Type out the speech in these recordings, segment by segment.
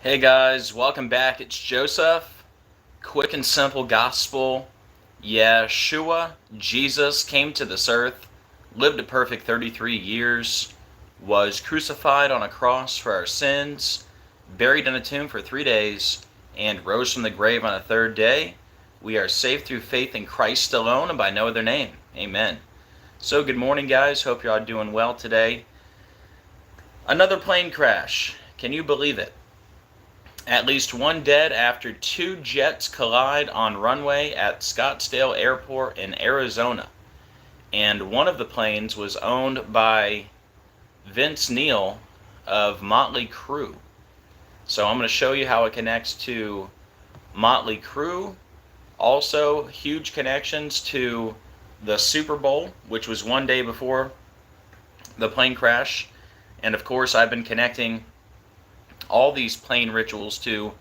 Hey guys, welcome back. It's Joseph. Quick and simple gospel. Yeshua, Jesus, came to this earth, lived a perfect 33 years, was crucified on a cross for our sins, buried in a tomb for 3 days, and rose from the grave on the third day. We are saved through faith in Christ alone and by no other name. Amen. So good morning, guys. Hope you're all doing well today. Another plane crash. Can you believe it? At least one dead after two jets collide on runway at Scottsdale Airport in Arizona. And one of the planes was owned by Vince Neil of Motley Crue. So I'm going to show you how it connects to Motley Crue. Also, huge connections to the Super Bowl, which was one day before the plane crash. And of course, I've been connecting all these plane rituals to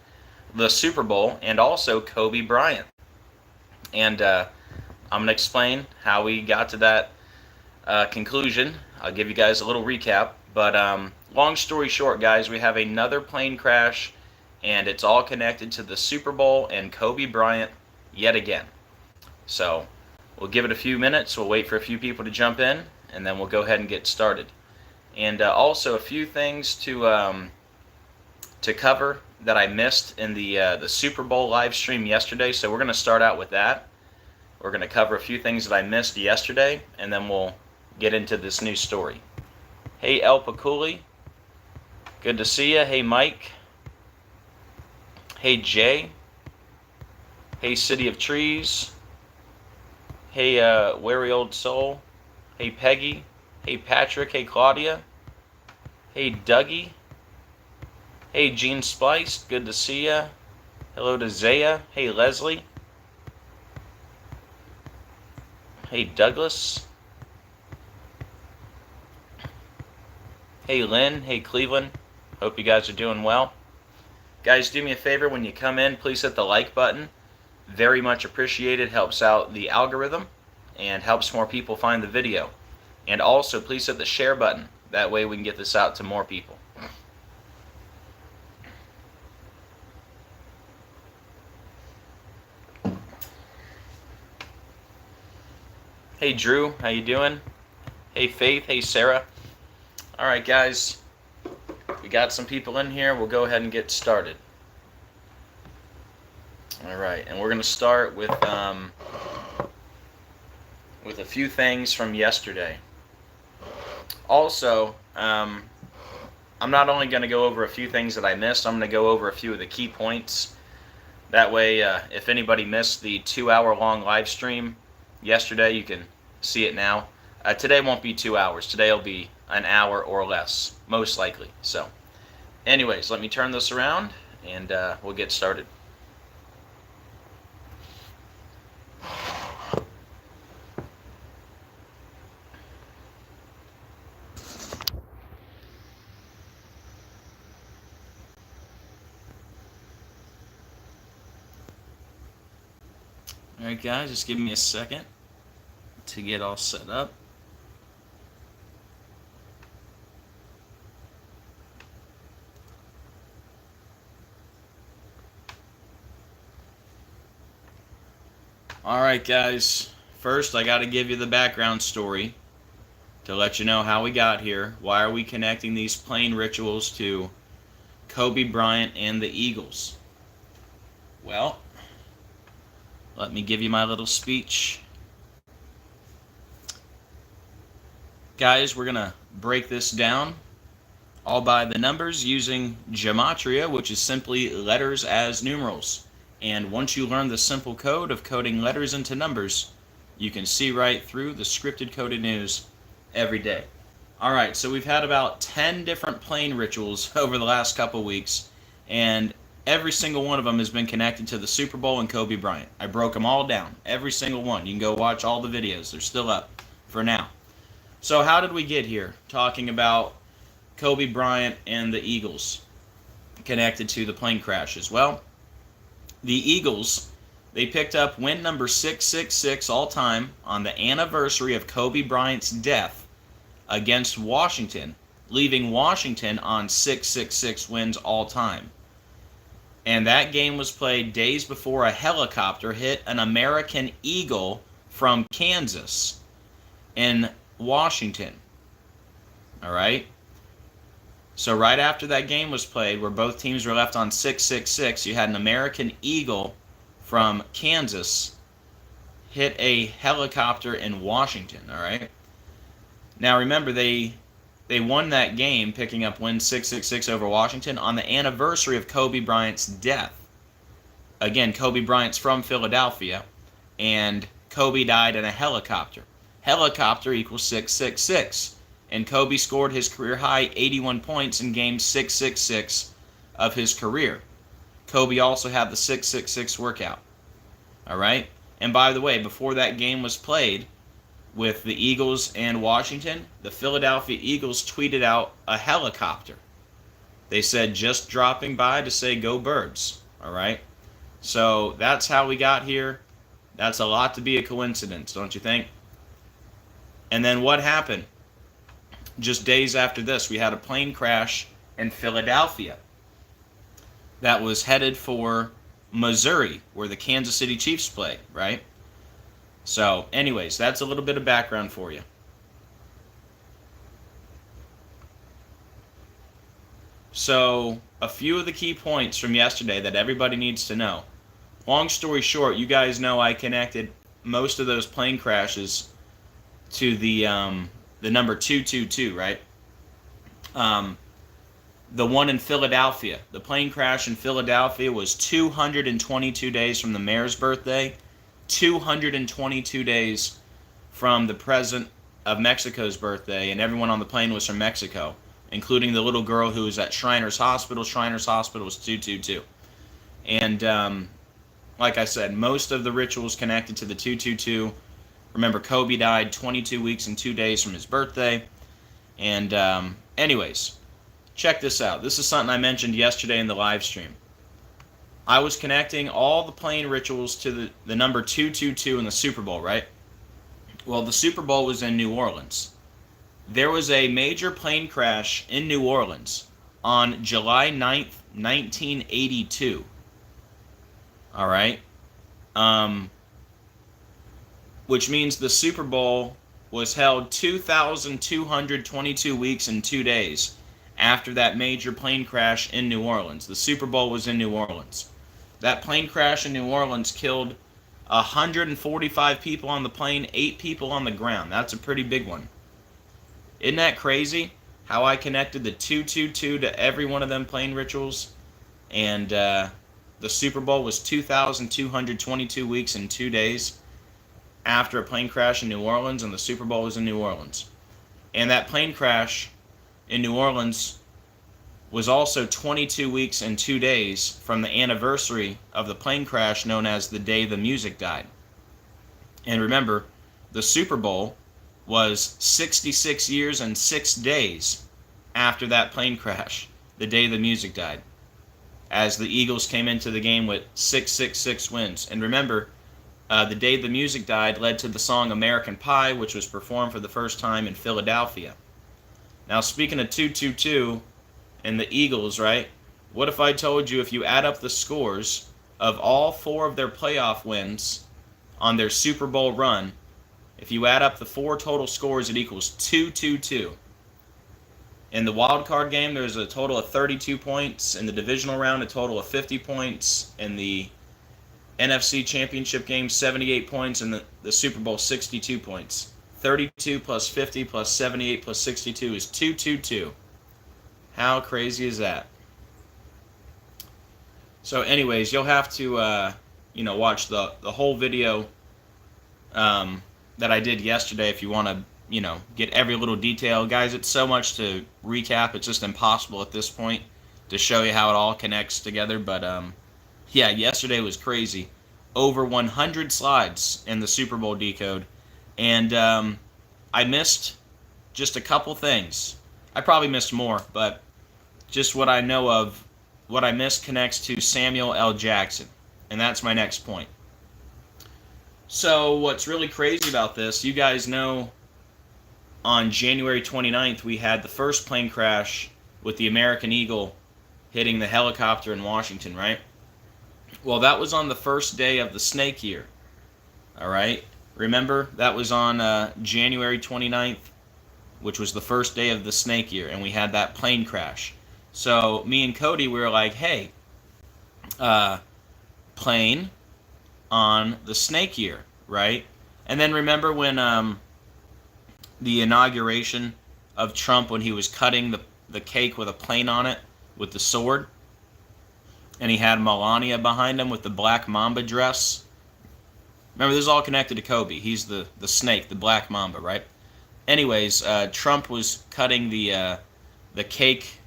the Super Bowl and also Kobe Bryant. And I'm going to explain how we got to that conclusion. I'll give you guys a little recap. But long story short, guys, we have another plane crash, and it's all connected to the Super Bowl and Kobe Bryant yet again. So we'll give it a few minutes. We'll wait for a few people to jump in, and then we'll go ahead and get started. And also a few things to cover that I missed in the Super Bowl live stream yesterday. So we're going to start out with that. We're going to cover a few things that I missed yesterday, and then we'll get into this new story. Hey, El Paculi. Good to see you. Hey, Mike. Hey, Jay. Hey, City of Trees. Hey, Wary Old Soul. Hey, Peggy. Hey, Patrick. Hey, Claudia. Hey, Dougie. Hey, Gene Spliced, good to see ya. Hello to Zaya. Hey, Leslie. Hey, Douglas. Hey, Lynn. Hey, Cleveland. Hope you guys are doing well. Guys, do me a favor, when you come in, please hit the like button. Very much appreciated. Helps out the algorithm and helps more people find the video. And also, please hit the share button. That way we can get this out to more people. Hey Drew, how you doing? Hey Faith, hey Sarah. All right, guys, we got some people in here. We'll go ahead and get started. All right, and we're going to start with a few things from yesterday. Also, I'm not only going to go over a few things that I missed, I'm going to go over a few of the key points. That way, if anybody missed the 2-hour-long live stream yesterday, you can see it now. Today won't be 2 hours. Today will be an hour or less, most likely. So, anyways, let me turn this around, and we'll get started. Alright guys, just give me a second to get all set up. Alright guys, first I got to give you the background story to let you know how we got here. Why are we connecting these plane rituals to Kobe Bryant and the Eagles? Well, let me give you my little speech. Guys, we're going to break this down all by the numbers using gematria, which is simply letters as numerals. And once you learn the simple code of coding letters into numbers, you can see right through the scripted coded news every day. Alright, so we've had about 10 different plane rituals over the last couple weeks, and every single one of them has been connected to the Super Bowl and Kobe Bryant. I broke them all down, every single one. You can go watch all the videos. They're still up for now. So how did we get here talking about Kobe Bryant and the Eagles connected to the plane crashes? Well, the Eagles, they picked up win number 666 all time on the anniversary of Kobe Bryant's death against Washington, leaving Washington on 666 wins all time. And that game was played days before a helicopter hit an American Eagle from Kansas in Washington. All right? So right after that game was played, where both teams were left on 6-6-6, you had an American Eagle from Kansas hit a helicopter in Washington, all right? Now remember, they won that game, picking up win 6-6-6 over Washington on the anniversary of Kobe Bryant's death. Again, Kobe Bryant's from Philadelphia, and Kobe died in a helicopter. Helicopter equals 6-6-6. And Kobe scored his career-high 81 points in game 666 of his career. Kobe also had the 666 workout. All right? And by the way, before that game was played with the Eagles and Washington, the Philadelphia Eagles tweeted out a helicopter. They said, just dropping by to say go Birds. All right? So that's how we got here. That's a lot to be a coincidence, don't you think? And then what happened? Just days after this, we had a plane crash in Philadelphia that was headed for Missouri, where the Kansas City Chiefs play, right? So, anyways, that's a little bit of background for you. So, a few of the key points from yesterday that everybody needs to know. Long story short, you guys know I connected most of those plane crashes to the number 222, right? The one in Philadelphia. The plane crash in Philadelphia was 222 days from the mayor's birthday, 222 days from the president of Mexico's birthday, and everyone on the plane was from Mexico, including the little girl who was at Shriners Hospital. Shriners Hospital was 222. And like I said, most of the rituals connected to the 222. Remember, Kobe died 22 weeks and 2 days from his birthday. And anyways, check this out. This is something I mentioned yesterday in the live stream. I was connecting all the plane rituals to the number 222 in the Super Bowl, right? Well, the Super Bowl was in New Orleans. There was a major plane crash in New Orleans on July 9th, 1982. All right? Which means the Super Bowl was held 2,222 weeks and 2 days after that major plane crash in New Orleans. The Super Bowl was in New Orleans. That plane crash in New Orleans killed 145 people on the plane, 8 people on the ground. That's a pretty big one. Isn't that crazy how I connected the 222 to every one of them plane rituals? And the Super Bowl was 2,222 weeks and 2 days after a plane crash in New Orleans, and the Super Bowl was in New Orleans. And that plane crash in New Orleans was also 22 weeks and 2 days from the anniversary of the plane crash known as the day the music died. And remember, the Super Bowl was 66 years and 6 days after that plane crash, the day the music died, as the Eagles came into the game with 666 wins. And remember, the day the music died led to the song American Pie, which was performed for the first time in Philadelphia. Now, speaking of 222 and the Eagles, right? What if I told you if you add up the scores of all 4 of their playoff wins on their Super Bowl run, if you add up the 4 total scores, it equals 222. In the wild card game, there's a total of 32 points. In the divisional round, a total of 50 points. In the NFC Championship game, 78 points. And the Super Bowl, 62 points. 32 plus 50 plus 78 plus 62 is 222. How crazy is that? So anyways, you'll have to watch the whole video that I did yesterday if you want to get every little detail. Guys, it's so much to recap, it's just impossible at this point to show you how it all connects together. But yeah, yesterday was crazy. Over 100 slides in the Super Bowl decode. And I missed just a couple things. I probably missed more, but just what I know of, what I missed connects to Samuel L. Jackson. And that's my next point. So what's really crazy about this, you guys know on January 29th, we had the first plane crash with the American Eagle hitting the helicopter in Washington, right? Well, that was on the first day of the snake year. All right? Remember, that was on January 29th, which was the first day of the snake year, and we had that plane crash. So me and Cody, we were like, hey, plane on the snake year, right? And then remember when the inauguration of Trump, when he was cutting the cake with a plane on it with the sword, and he had Melania behind him with the black mamba dress. Remember, this is all connected to Kobe. He's the snake, the black mamba, right? Anyways, Trump was cutting the cake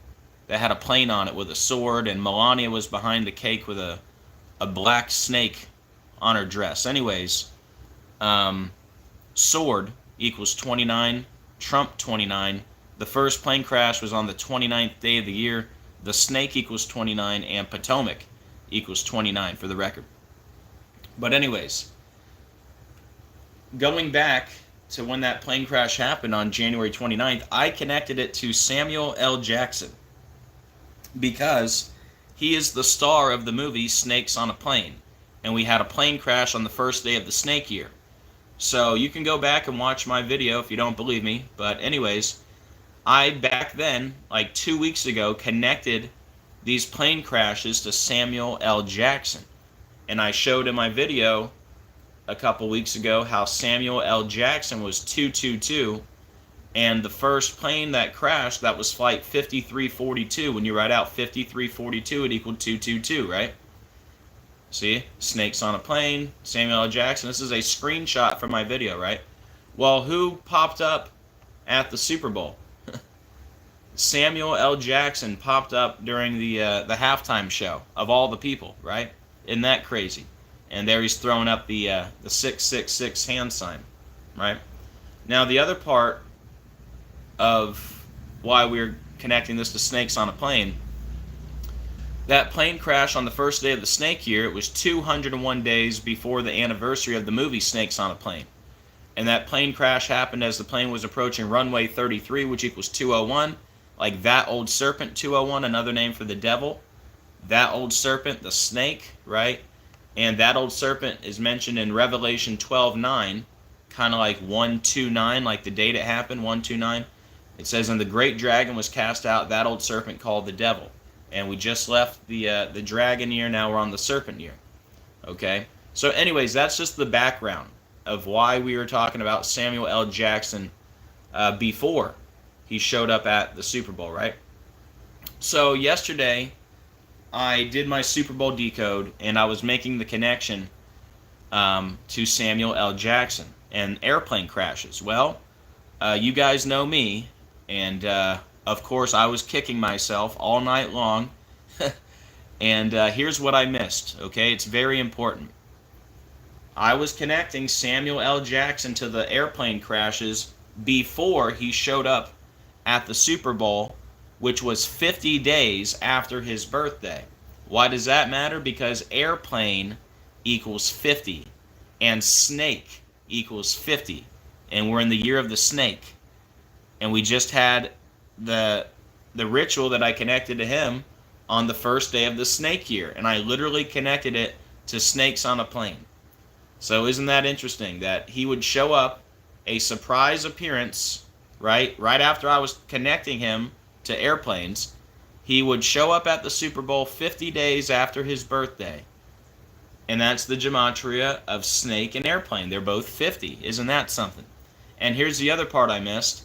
that had a plane on it with a sword, and Melania was behind the cake with a black snake on her dress. Anyways, sword equals 29, Trump 29. The first plane crash was on the 29th day of the year. The snake equals 29, and Potomac equals 29 for the record. But anyways, going back to when that plane crash happened on January 29th, I connected it to Samuel L. Jackson because he is the star of the movie Snakes on a Plane, and we had a plane crash on the first day of the snake year. So you can go back and watch my video if you don't believe me, but anyways, I back then, like 2 weeks ago, connected these plane crashes to Samuel L. Jackson, and I showed in my video a couple weeks ago how Samuel L. Jackson was 222, and the first plane that crashed, that was flight 5342. When you write out 5342, it equaled 222, right? See? Snakes on a Plane, Samuel L. Jackson. This is a screenshot from my video, right? Well, who popped up at the Super Bowl? Samuel L. Jackson popped up during the halftime show, of all the people, right? Isn't that crazy? And there he's throwing up the 666 hand sign, right? Now, the other part of why we're connecting this to Snakes on a Plane, that plane crash on the first day of the snake year, it was 201 days before the anniversary of the movie Snakes on a Plane. And that plane crash happened as the plane was approaching runway 33, which equals 201. Like that old serpent, 201, another name for the devil. That old serpent, the snake, right? And that old serpent is mentioned in Revelation 12:9, kind of like 129, like the date it happened, 129. It says, and the great dragon was cast out, that old serpent called the devil. And we just left the dragon year, now we're on the serpent year. Okay? So anyways, that's just the background of why we were talking about Samuel L. Jackson before he showed up at the Super Bowl, right? So yesterday, I did my Super Bowl decode, and I was making the connection to Samuel L. Jackson and airplane crashes. Well, you guys know me, and of course I was kicking myself all night long, and here's what I missed, okay? It's very important. I was connecting Samuel L. Jackson to the airplane crashes before he showed up at the Super Bowl, which was 50 days after his birthday. Why does that matter? Because airplane equals 50, and snake equals 50, and we're in the year of the snake. And we just had the ritual that I connected to him on the first day of the snake year, and I literally connected it to Snakes on a Plane. So isn't that interesting that he would show up, a surprise appearance, right after I was connecting him to airplanes, he would show up at the Super Bowl 50 days after his birthday. And that's the gematria of snake and airplane. They're both 50. Isn't that something? And here's the other part I missed.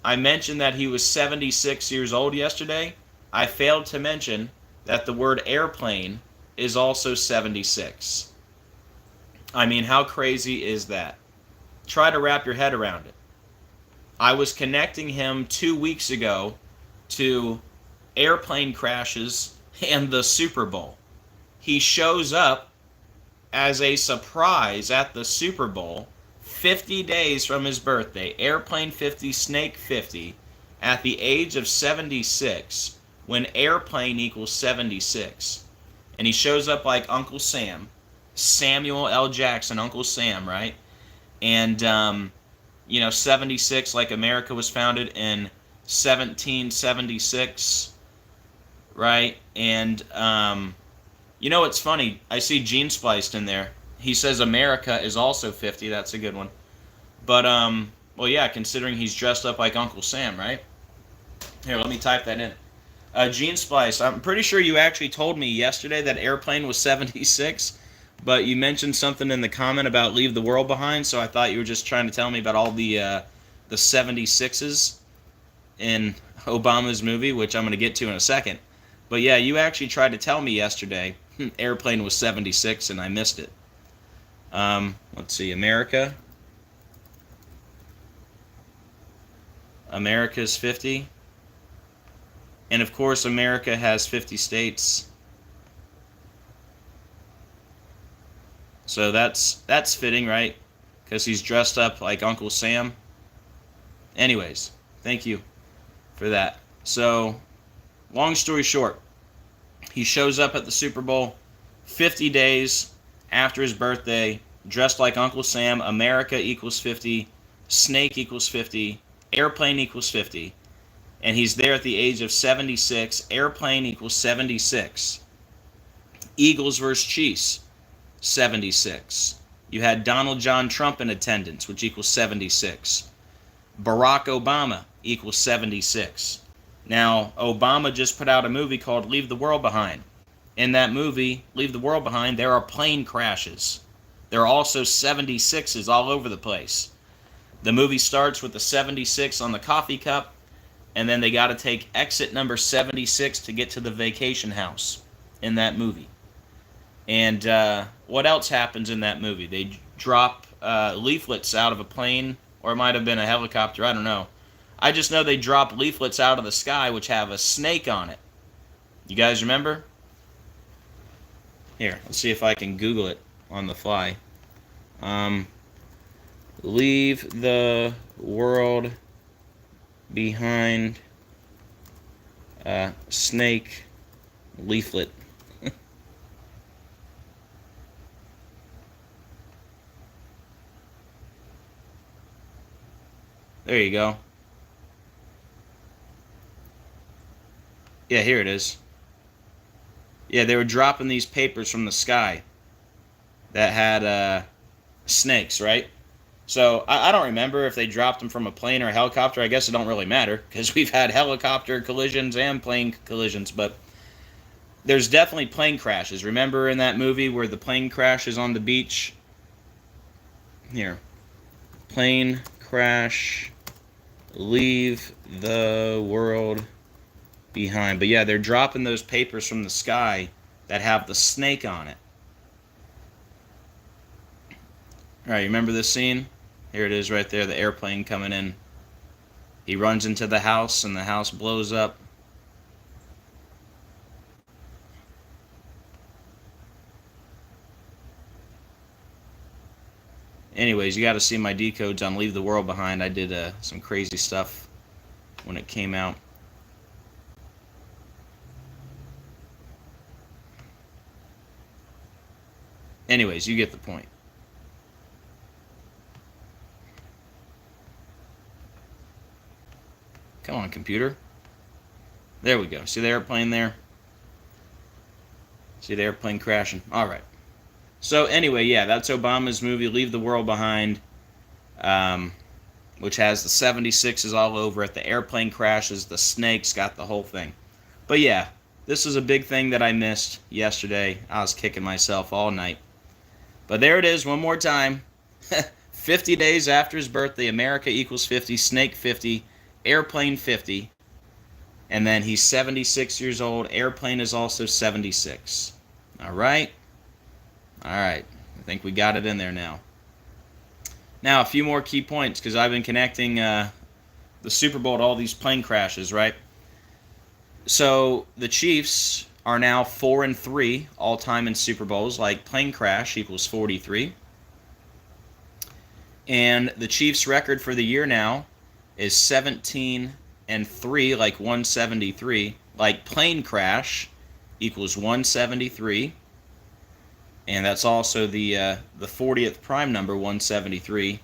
I mentioned that he was 76 years old yesterday. I failed to mention that the word airplane is also 76. I mean, how crazy is that? Try to wrap your head around it. I was connecting him 2 weeks ago to airplane crashes and the Super Bowl. He shows up as a surprise at the Super Bowl 50 days from his birthday. Airplane 50, snake 50, at the age of 76, when airplane equals 76. And he shows up like Uncle Sam, Samuel L. Jackson, Uncle Sam, right? And 76, like America was founded in 1776, right? And You know, it's funny. I see Gene Spliced in there. He says America is also 50. That's a good one. But, well, yeah, considering he's dressed up like Uncle Sam, right? Here, let me type that in. Gene Splice, I'm pretty sure you actually told me yesterday that Airplane was 76, but you mentioned something in the comment about Leave the World Behind, so I thought you were just trying to tell me about all the 76s in Obama's movie, which I'm going to get to in a second. But yeah, you actually tried to tell me yesterday Airplane was 76, and I missed it. Let's see, America. America's 50. And of course, America has 50 states. So that's fitting, right? Because he's dressed up like Uncle Sam. Anyways, thank you for that. So, long story short, he shows up at the Super Bowl 50 days after his birthday, dressed like Uncle Sam. America equals 50. Snake equals 50. Airplane equals 50. And he's there at the age of 76. Airplane equals 76. Eagles versus Chiefs, 76. You had Donald John Trump in attendance, which equals 76. Barack Obama equals 76. Now, Obama just put out a movie called Leave the World Behind. In that movie, Leave the World Behind, there are plane crashes. There are also 76s all over the place. The movie starts with the 76 on the coffee cup, and then they got to take exit number 76 to get to the vacation house in that movie. And what else happens in that movie? They drop leaflets out of a plane, or it might have been a helicopter, I don't know. I just know they drop leaflets out of the sky which have a snake on it. You guys remember? Here, let's see if I can Google it on the fly. Leave the world behind snake leaflet. There you go. Yeah, here it is. Yeah, they were dropping these papers from the sky that had snakes, right? So I don't remember if they dropped them from a plane or a helicopter. I guess it don't really matter because we've had helicopter collisions and plane collisions, but there's definitely plane crashes. Remember in that movie where the plane crashes on the beach? Here. Plane crash, leave the world behind. But yeah, they're dropping those papers from the sky that have the snake on it. Alright, you remember this scene? Here it is right there, the airplane coming in. He runs into the house and the house blows up. Anyways, you got to see my decodes on Leave the World Behind. I did some crazy stuff when it came out. Anyways, you get the point. Come on, computer. There we go. See the airplane there? See the airplane crashing? All right. So anyway, yeah, that's Obama's movie, Leave the World Behind, which has the 76s all over it. The airplane crashes, the snakes, got the whole thing. But yeah, this is a big thing that I missed yesterday. I was kicking myself all night. But there it is, one more time. 50 days after his birthday, America equals 50, snake 50, airplane 50. And then he's 76 years old. Airplane is also 76. All right? All right. I think we got it in there now. Now, a few more key points, because I've been connecting the Super Bowl to all these plane crashes, right? So, the Chiefs are now 4-3 all-time in Super Bowls, like plane crash equals 43. And the Chiefs' record for the year now is 17-3, like 173, like plane crash equals 173. And that's also the 40th prime number, 173,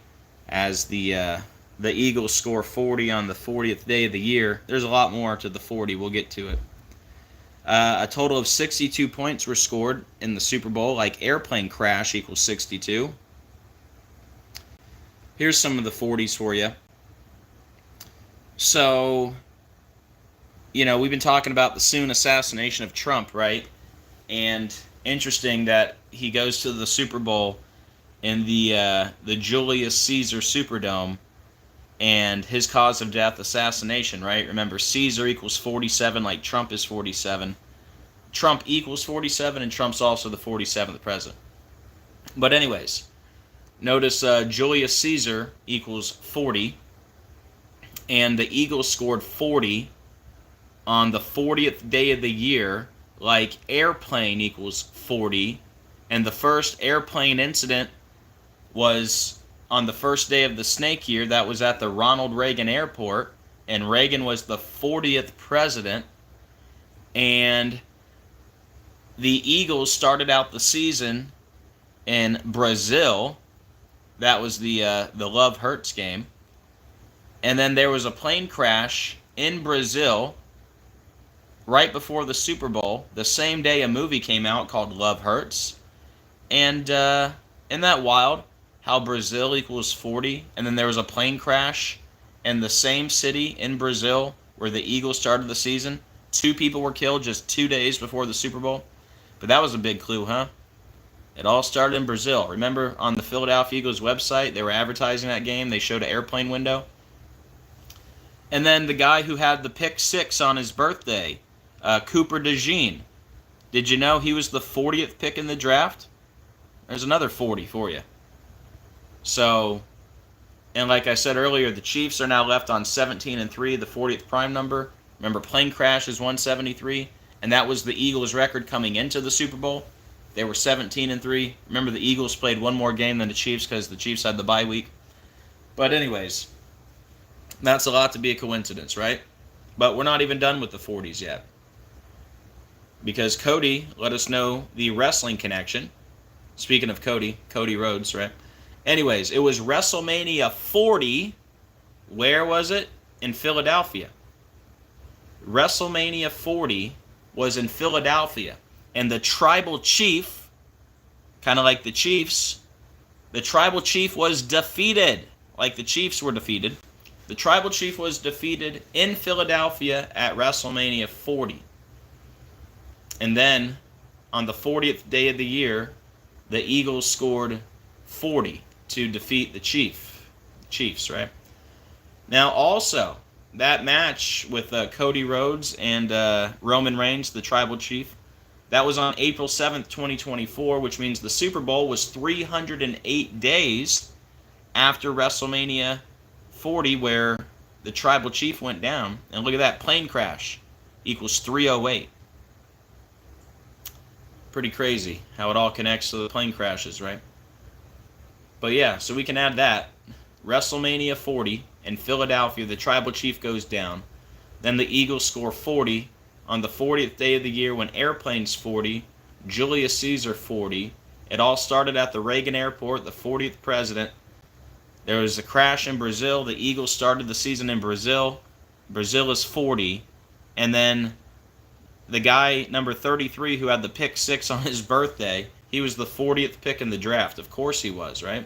as the Eagles score 40 on the 40th day of the year. There's a lot more to the 40. We'll get to it. A total of 62 points were scored in the Super Bowl, like airplane crash equals 62. Here's some of the 40s for you. So, we've been talking about the soon assassination of Trump, right? And interesting that he goes to the Super Bowl in the Julius Caesar Superdome, and his cause of death, assassination, right? Remember, Caesar equals 47, like Trump is 47. Trump equals 47, and Trump's also the 47th president. But anyways, notice Julius Caesar equals 40, and the Eagles scored 40 on the 40th day of the year, like airplane equals 40, and the first airplane incident was on the first day of the snake year. That was at the Ronald Reagan Airport, and Reagan was the 40th president, and the Eagles started out the season in Brazil. That was the Love Hurts game. And then there was a plane crash in Brazil right before the Super Bowl. The same day a movie came out called Love Hurts. And isn't that wild? How Brazil equals 40, and then there was a plane crash in the same city in Brazil where the Eagles started the season. 2 people were killed just 2 days before the Super Bowl. But that was a big clue, huh? It all started in Brazil. Remember on the Philadelphia Eagles website, they were advertising that game. They showed an airplane window. And then the guy who had the pick 6 on his birthday, Cooper DeJean. Did you know he was the 40th pick in the draft? There's another 40 for you. So, and like I said earlier, the Chiefs are now left on 17-3, the 40th prime number. Remember, plane crash is 173, and that was the Eagles' record coming into the Super Bowl. They were 17-3. Remember, the Eagles played one more game than the Chiefs because the Chiefs had the bye week. But anyways, that's a lot to be a coincidence, right? But we're not even done with the 40s yet, because Cody let us know the wrestling connection. Speaking of Cody Rhodes, right? Anyways, it was WrestleMania 40. Where was it? In Philadelphia. WrestleMania 40 was in Philadelphia. And the tribal chief, kind of like the Chiefs, the tribal chief was defeated. Like the Chiefs were defeated. The tribal chief was defeated in Philadelphia at WrestleMania 40. And then, on the 40th day of the year, the Eagles scored 40 to defeat the Chiefs, right? Now, also, that match with Cody Rhodes and Roman Reigns, the tribal chief, that was on April 7th, 2024, which means the Super Bowl was 308 days after WrestleMania 40, where the tribal chief went down. And look at that, plane crash equals 308. Pretty crazy how it all connects to the plane crashes, right? But yeah, so we can add that. WrestleMania 40 in Philadelphia, the tribal chief goes down. Then the Eagles score 40 on the 40th day of the year when airplanes 40, Julius Caesar 40. It all started at the Reagan Airport, the 40th president. There was a crash in Brazil. The Eagles started the season in Brazil. Brazil is 40. And then the guy, number 33, who had the pick 6 on his birthday, he was the 40th pick in the draft. Of course he was, right?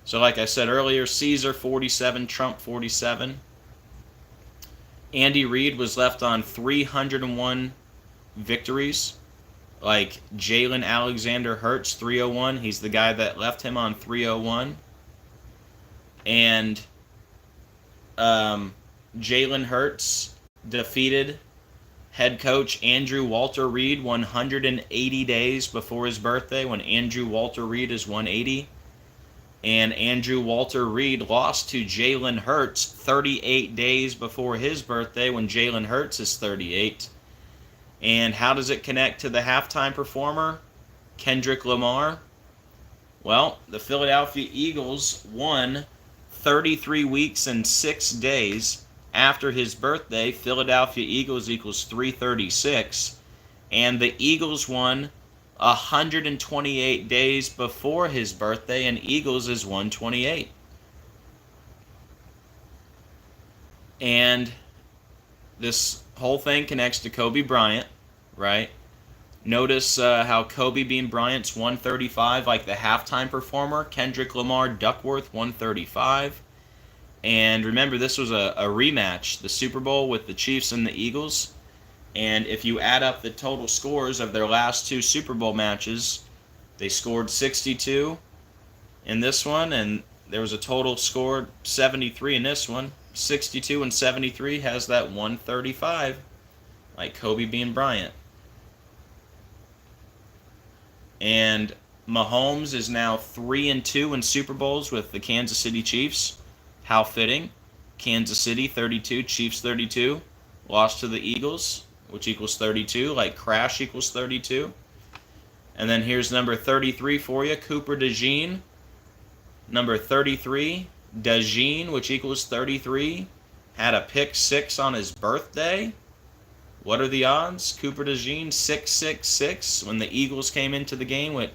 So like I said earlier, Caesar 47, Trump 47. Andy Reid was left on 301 victories. Like Jalen Alexander Hurts, 301. He's the guy that left him on 301. And Jalen Hurts defeated head coach Andrew Walter Reed 180 days before his birthday, when Andrew Walter Reed is 180. And Andrew Walter Reed lost to Jalen Hurts 38 days before his birthday, when Jalen Hurts is 38. And how does it connect to the halftime performer, Kendrick Lamar? Well, the Philadelphia Eagles won 33 weeks and 6 days after his birthday. Philadelphia Eagles equals 336. And the Eagles won 128 days before his birthday, and Eagles is 128. And this whole thing connects to Kobe Bryant, right? Notice how Kobe being Bryant's 135, like the halftime performer, Kendrick Lamar Duckworth 135. And remember, this was a rematch, the Super Bowl with the Chiefs and the Eagles. And if you add up the total scores of their last two Super Bowl matches, they scored 62 in this one, and there was a total score 73 in this one. 62 and 73 has that 135, like Kobe being Bryant. And Mahomes is now 3-2 in Super Bowls with the Kansas City Chiefs. How fitting. Kansas City 32, Chiefs 32. Lost to the Eagles, which equals 32, like Crash equals 32. And then here's number 33 for you, Cooper DeJean. Number 33, DeJean, which equals 33, had a pick 6 on his birthday. What are the odds? Cooper DeJean, 666, when the Eagles came into the game with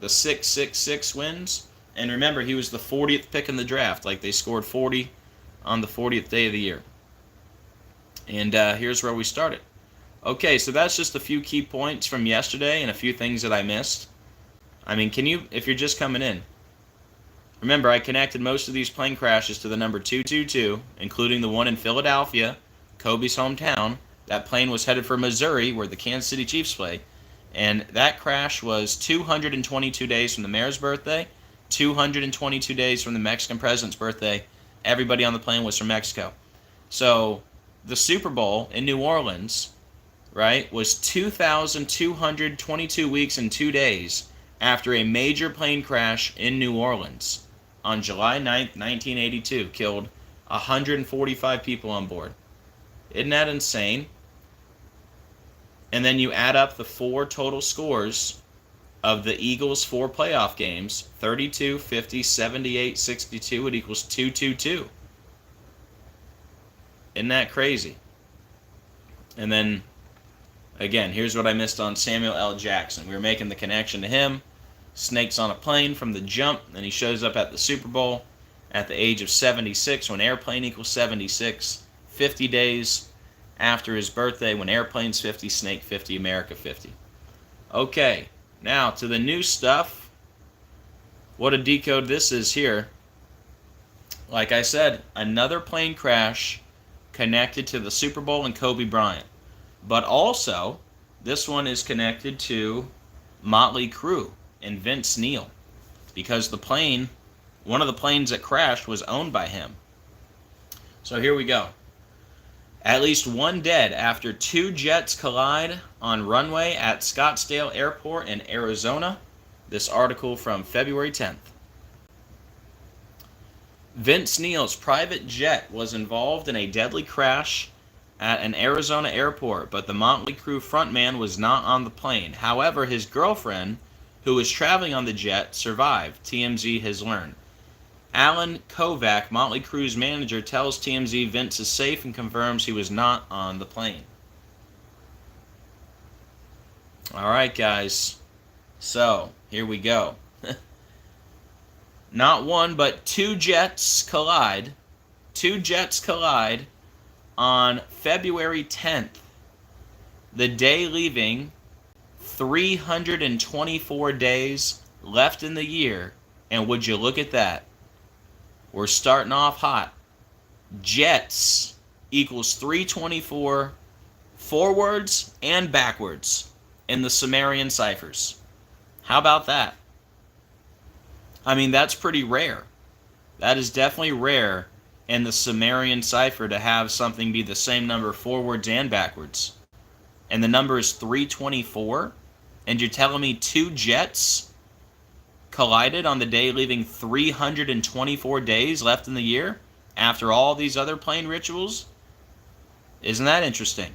the 666 wins. And remember, he was the 40th pick in the draft. Like, they scored 40 on the 40th day of the year. And here's where we started. Okay, so that's just a few key points from yesterday and a few things that I missed. I mean, can you, if you're just coming in, remember, I connected most of these plane crashes to the number 222, including the one in Philadelphia, Kobe's hometown. That plane was headed for Missouri, where the Kansas City Chiefs play. And that crash was 222 days from the mayor's birthday, 222 days from the Mexican president's birthday. Everybody on the plane was from Mexico. So the Super Bowl in New Orleans, right, was 2,222 weeks and 2 days after a major plane crash in New Orleans on July 9th, 1982, killed 145 people on board. Isn't that insane? And then you add up the 4 total scores of the Eagles' 4 playoff games, 32, 50, 78, 62, it equals 222. Isn't that crazy? And then, again, here's what I missed on Samuel L. Jackson. We were making the connection to him. Snake's on a plane from the jump, and he shows up at the Super Bowl at the age of 76 when airplane equals 76, 50 days after his birthday when airplane's 50, Snake 50, America 50. Okay, now to the new stuff. What a decode this is here. Like I said, another plane crash connected to the Super Bowl and Kobe Bryant. But also, this one is connected to Motley Crue and Vince Neil, because the plane, one of the planes that crashed, was owned by him. So here we go. At least one dead after 2 jets collide on runway at Scottsdale Airport in Arizona. This article from February 10th. Vince Neil's private jet was involved in a deadly crash at an Arizona airport, but the Motley Crue frontman was not on the plane. However, his girlfriend, who was traveling on the jet, survived, TMZ has learned. Alan Kovac, Motley Crue's manager, tells TMZ Vince is safe and confirms he was not on the plane. Alright, guys. So, here we go. Not one, but 2 jets collide. 2 jets collide on February 10th. The day leaving 324 days left in the year. And would you look at that? We're starting off hot. Jets equals 324 forwards and backwards in the Sumerian ciphers. How about that? I mean, that's pretty rare. That is definitely rare in the Sumerian cipher to have something be the same number forwards and backwards. And the number is 324? And you're telling me 2 jets collided on the day leaving 324 days left in the year after all these other plane rituals? Isn't that interesting?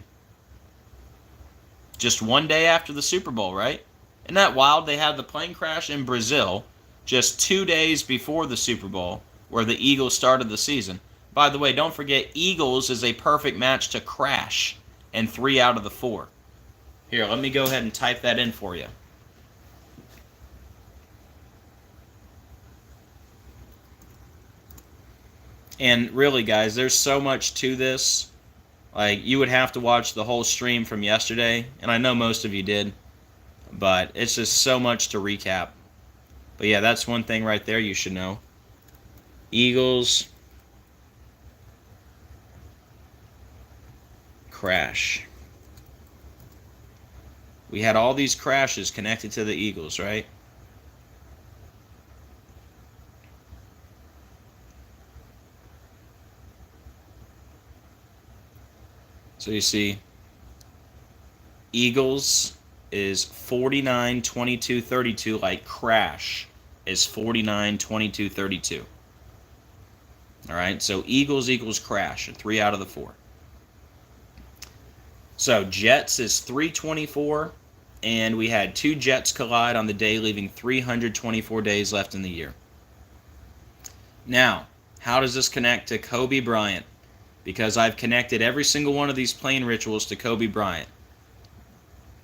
Just one day after the Super Bowl, right? Isn't that wild? They had the plane crash in Brazil just 2 days before the Super Bowl, where the Eagles started the season. By the way, don't forget, Eagles is a perfect match to crash in 3 out of the 4. Here, let me go ahead and type that in for you. And really, guys, there's so much to this. Like, you would have to watch the whole stream from yesterday, and I know most of you did, but it's just so much to recap. But yeah, that's one thing right there you should know. Eagles crash. We had all these crashes connected to the Eagles, right? So you see, Eagles is 49-22-32, like crash is 49-22-32. All right, so Eagles equals crash, 3 out of the 4. So Jets is 324, and we had 2 Jets collide on the day, leaving 324 days left in the year. Now, how does this connect to Kobe Bryant? Because I've connected every single one of these plane rituals to Kobe Bryant.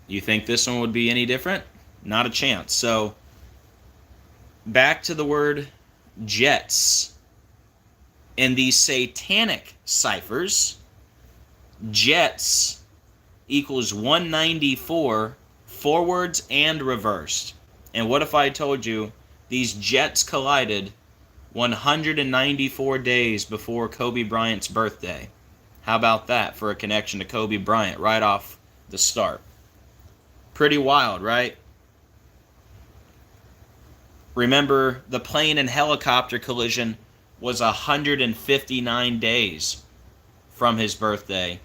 You think this one would be any different? Not a chance. So, back to the word Jets. In these satanic ciphers, Jets equals 194 forwards and reversed. And what if I told you these Jets collided 194 days before Kobe Bryant's birthday? How about that for a connection to Kobe Bryant right off the start? Pretty wild, right? Remember, the plane and helicopter collision was 159 days from his birthday.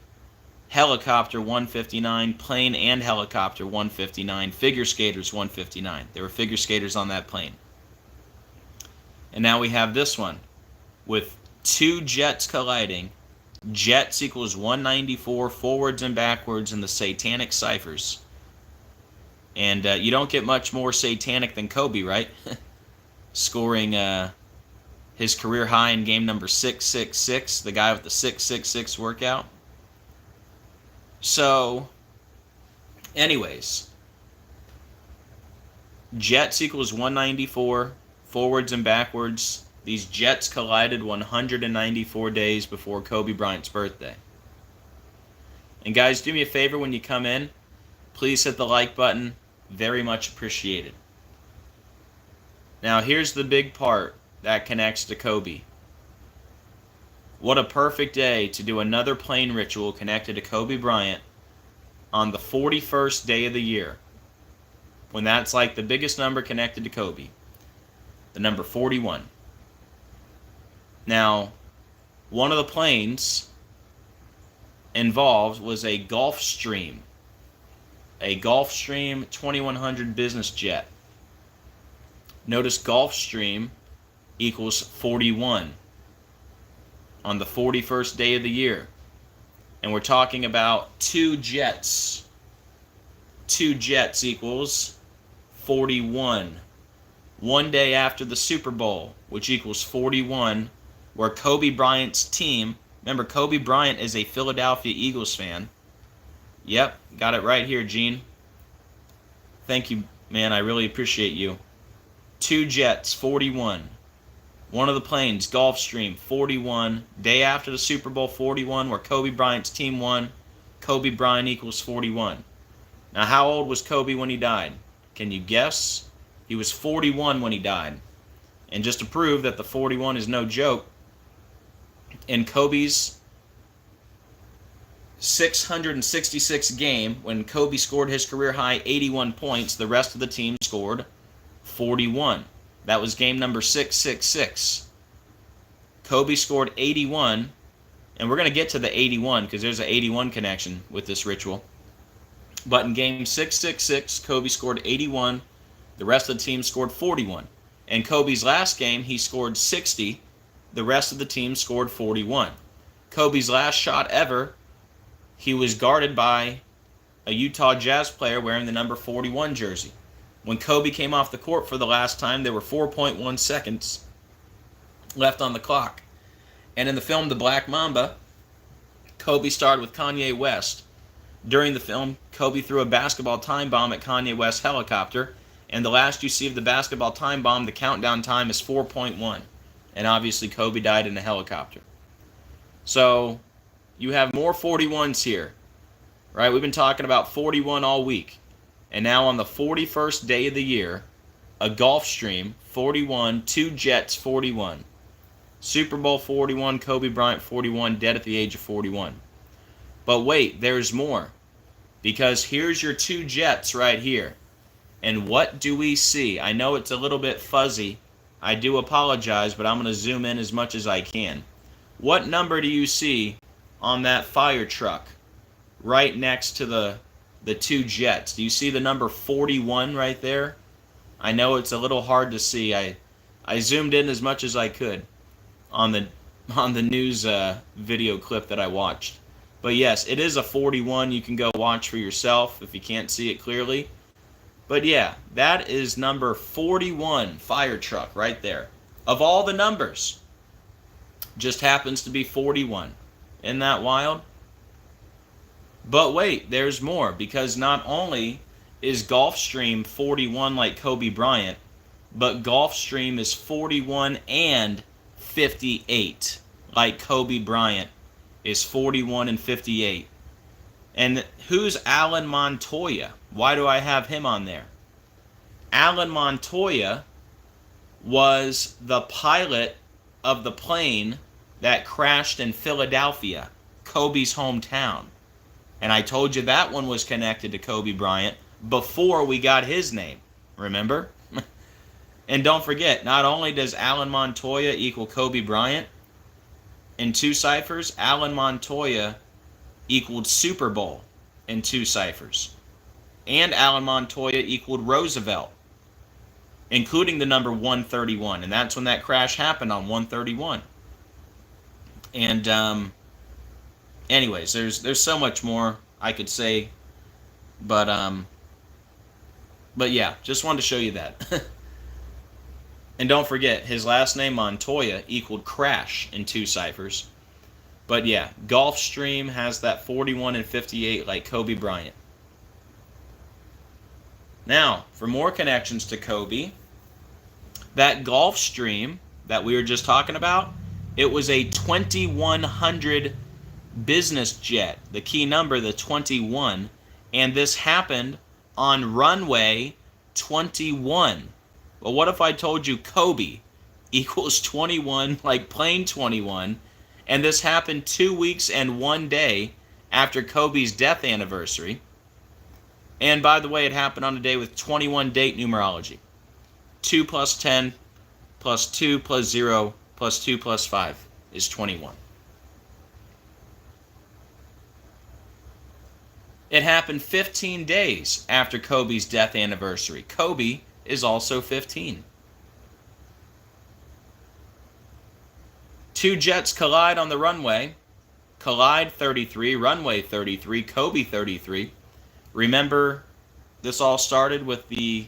Helicopter 159, plane and helicopter 159, figure skaters 159. There were figure skaters on that plane. And now we have this one with 2 Jets colliding. Jets equals 194 forwards and backwards in the satanic ciphers. And you don't get much more satanic than Kobe, right? Scoring his career high in game number 666, the guy with the 666 workout. So, anyways, Jets equals 194 forwards and backwards. These Jets collided 194 days before Kobe Bryant's birthday. And guys, do me a favor when you come in. Please hit the like button. Very much appreciated. Now, here's the big part that connects to Kobe. What a perfect day to do another plane ritual connected to Kobe Bryant on the 41st day of the year, when that's like the biggest number connected to Kobe. The number 41. Now, one of the planes involved was a Gulfstream. A Gulfstream 2100 business jet. Notice Gulfstream equals 41 on the 41st day of the year. And we're talking about 2 jets. 2 jets equals 41. One day after the Super Bowl, which equals 41, where Kobe Bryant's team, remember Kobe Bryant is a Philadelphia Eagles fan. Yep, got it right here, Gene. Thank you, man, I really appreciate you. 2 jets, 41. One of the planes, Gulfstream, 41. Day after the Super Bowl, 41, where Kobe Bryant's team won. Kobe Bryant equals 41. Now, how old was Kobe when he died? Can you guess? He was 41 when he died. And just to prove that the 41 is no joke, in Kobe's 666 game, when Kobe scored his career high 81 points, the rest of the team scored 41. That was game number 666. Kobe scored 81, and we're going to get to the 81 because there's an 81 connection with this ritual. But in game 666, Kobe scored 81. The rest of the team scored 41. In Kobe's last game, he scored 60. The rest of the team scored 41. Kobe's last shot ever, he was guarded by a Utah Jazz player wearing the number 41 jersey. When Kobe came off the court for the last time, there were 4.1 seconds left on the clock. And in the film The Black Mamba, Kobe starred with Kanye West. During the film, Kobe threw a basketball time bomb at Kanye West's helicopter, and the last you see of the basketball time bomb, the countdown time is 4.1. And obviously Kobe died in a helicopter. So, you have more 41s here, right? We've been talking about 41 all week. And now on the 41st day of the year, a Gulfstream 41, two Jets 41. Super Bowl 41, Kobe Bryant 41, dead at the age of 41. But wait, there's more. Because here's your two Jets right here. And what do we see? I know it's a little bit fuzzy. I do apologize, but I'm going to zoom in as much as I can. What number do you see on that fire truck right next to the two Jets? Do you see the number 41 right there? I know it's a little hard to see. I zoomed in as much as I could on the news video clip that I watched. But yes, it is a 41. You can go watch for yourself if you can't see it clearly. But yeah, that is number 41 fire truck right there. Of all the numbers, just happens to be 41. Isn't that wild? But wait, there's more, because not only is Gulfstream 41 like Kobe Bryant, but Gulfstream is 41 and 58 like Kobe Bryant is 41 and 58. And who's Alan Montoya? Why do I have him on there? Alan Montoya was the pilot of the plane that crashed in Philadelphia, Kobe's hometown. And I told you that one was connected to Kobe Bryant before we got his name. Remember? And don't forget, not only does Alan Montoya equal Kobe Bryant, in two ciphers, Alan Montoya equaled Super Bowl in two ciphers. And Alan Montoya equaled Roosevelt, including the number 131. And that's when that crash happened, on 131. And anyways, there's so much more I could say, but yeah, just wanted to show you that. And don't forget, his last name Montoya equaled Crash in two ciphers. But yeah, Gulfstream has that 41 and 58 like Kobe Bryant. Now, for more connections to Kobe, that Gulfstream that we were just talking about, it was a 2100 business jet. The key number, the 21. And this happened on runway 21. Well, what if I told you Kobe equals 21 like plane 21, and this happened 2 weeks and 1 day after Kobe's death anniversary? And by the way, it happened on a day with 21 date numerology. 2 plus 10 plus 2 plus 0 plus 2 plus 5 is 21. It happened 15 days after Kobe's death anniversary. Kobe is also 15. Two jets collide on the runway. Collide 33, runway 33, Kobe 33. Remember, this all started with the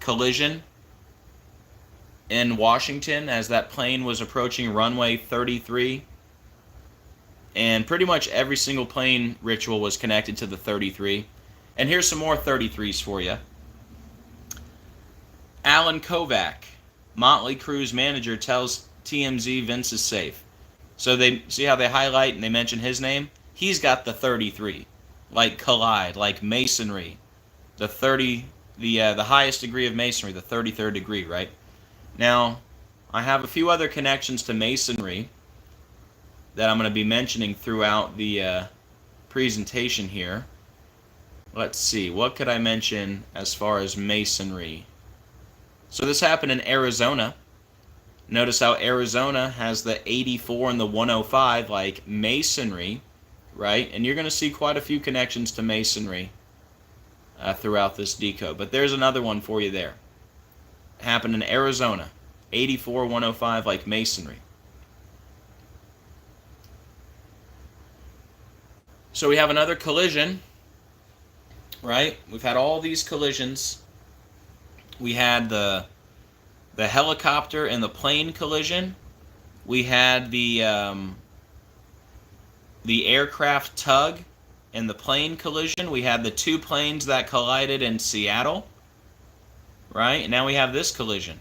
collision in Washington as that plane was approaching runway 33. And pretty much every single plane ritual was connected to the 33. And here's some more 33s for you. Alan Kovac, Motley Crue's manager, tells TMZ Vince is safe. So they see how they highlight and they mention his name? He's got the 33. Like collide, like masonry. The highest degree of masonry, the 33rd degree, right? Now, I have a few other connections to masonry that I'm going to be mentioning throughout the presentation here. Let's see, what could I mention as far as masonry? So this happened in Arizona. Notice how Arizona has the 84 and the 105 like masonry, right? And you're going to see quite a few connections to masonry throughout this decode. But there's another one for you there. It happened in Arizona. 84, 105 like masonry. So we have another collision, right? We've had all these collisions. We had the helicopter and the plane collision. We had the aircraft tug and the plane collision. We had the two planes that collided in Seattle, right? And now we have this collision.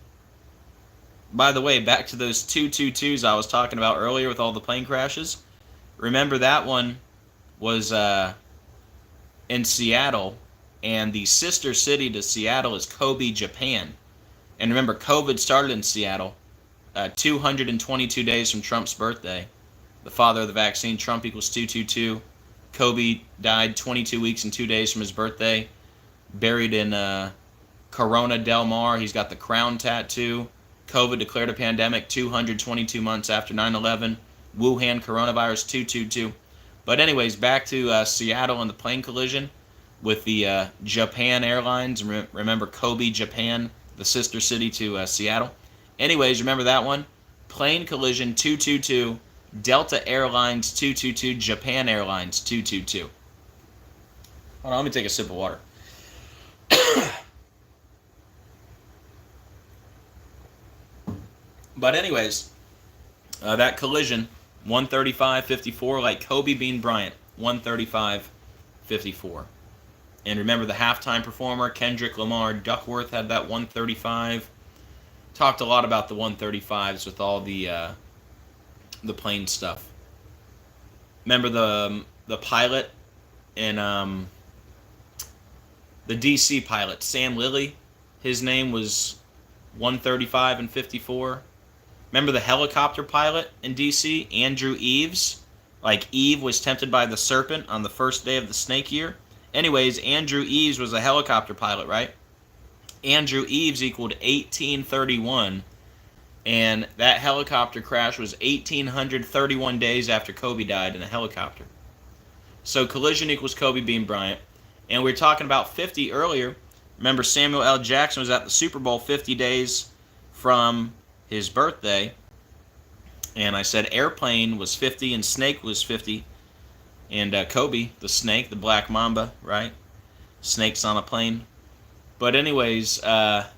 By the way, back to those 222s I was talking about earlier with all the plane crashes. Remember that one was in Seattle, and the sister city to Seattle is Kobe, Japan. And remember, COVID started in Seattle 222 days from Trump's birthday. The father of the vaccine, Trump equals 222. Kobe died 22 weeks and 2 days from his birthday, buried in Corona Del Mar. He's got the crown tattoo. COVID declared a pandemic 222 months after 9/11. Wuhan coronavirus 222. But anyways, back to Seattle and the plane collision with the Japan Airlines. Remember Kobe, Japan, the sister city to Seattle. Anyways, remember that one? Plane collision 222. Delta Airlines 222. Japan Airlines 222. Hold on, let me take a sip of water. But anyways, that collision, 135.54, like Kobe Bean Bryant, 135.54. And remember the halftime performer, Kendrick Lamar Duckworth, had that 135. Talked a lot about the 135s with all the plane stuff. Remember the pilot in the DC pilot, Sam Lilly? His name was 135 and 54. Remember the helicopter pilot in DC, Andrew Eves? Like Eve was tempted by the serpent on the first day of the snake year. Anyways, Andrew Eves was a helicopter pilot, right? Andrew Eves equaled 1831, and that helicopter crash was 1,831 days after Kobe died in a helicopter. So collision equals Kobe Bean Bryant. And we were talking about 50 earlier. Remember Samuel L. Jackson was at the Super Bowl 50 days from his birthday, and I said airplane was 50 and snake was 50, and Kobe, the snake, the black mamba, right? Snakes on a plane. But anyways,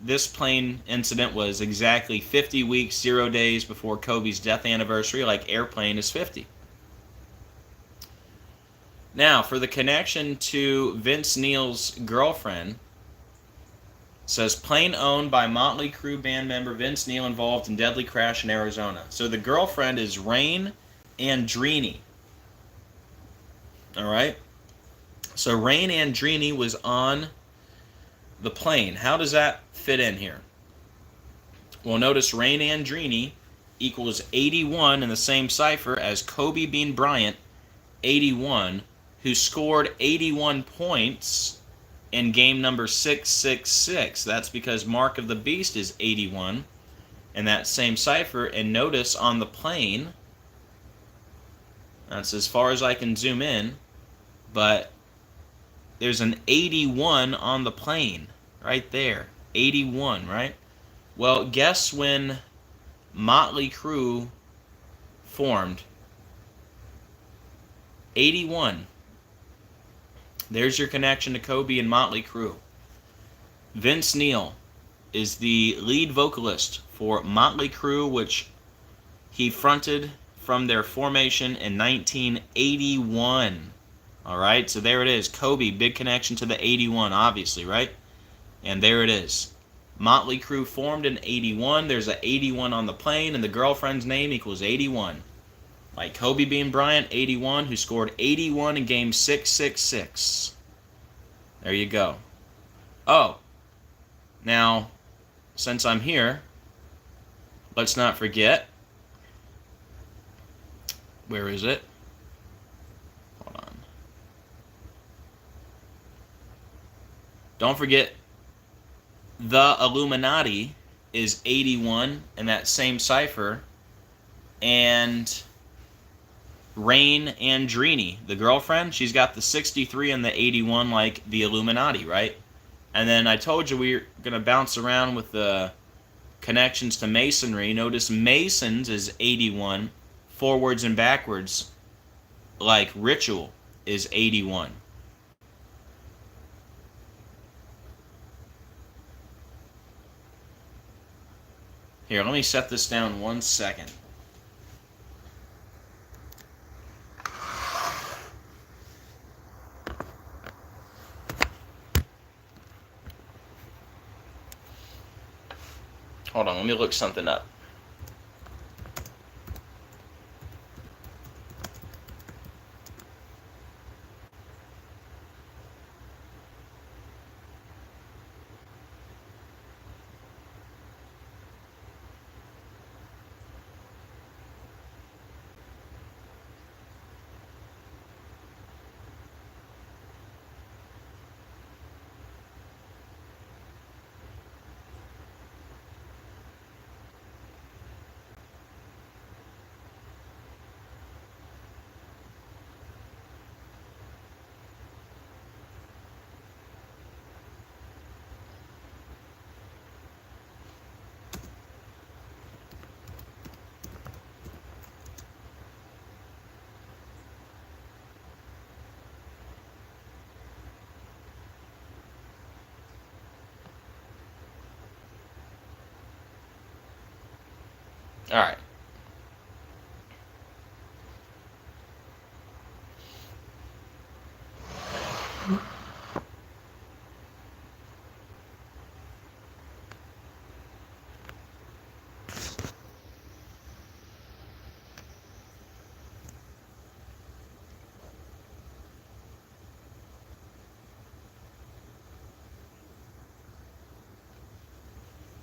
this plane incident was exactly 50 weeks, 0 days before Kobe's death anniversary, like airplane is 50. Now, for the connection to Vince Neil's girlfriend, says plane owned by Motley Crue band member Vince Neil involved in deadly crash in Arizona. So the girlfriend is Rain Andrini. All right. So Rain Andrini was on the plane. How does that fit in here? Well, notice Rain Andrini equals 81 in the same cipher as Kobe Bean Bryant, 81, who scored 81 points in game number 666. That's because Mark of the Beast is 81 in that same cipher. And notice on the plane, that's as far as I can zoom in, but there's an 81 on the plane right there. 81, right? Well, guess when Motley Crue formed? 81. There's your connection to Kobe and Motley Crue. Vince Neil is the lead vocalist for Motley Crue, which he fronted from their formation in 1981. All right, so there it is. Kobe, big connection to the 81, obviously, right? And there it is. Motley Crue formed in 81. There's an 81 on the plane, and the girlfriend's name equals 81. Like Kobe Bean Bryant, 81, who scored 81 in game 666. There you go. Oh, now, since I'm here, let's not forget. Where is it? Hold on. Don't forget, the Illuminati is 81 in that same cipher, and Rain Andrini, the girlfriend, she's got the 63 and the 81 like the Illuminati, right? And then I told you we were going to bounce around with the connections to Masonry. Notice Masons is 81, forwards and backwards, like Ritual is 81. Here, let me set this down 1 second. Hold on, let me look something up. All right.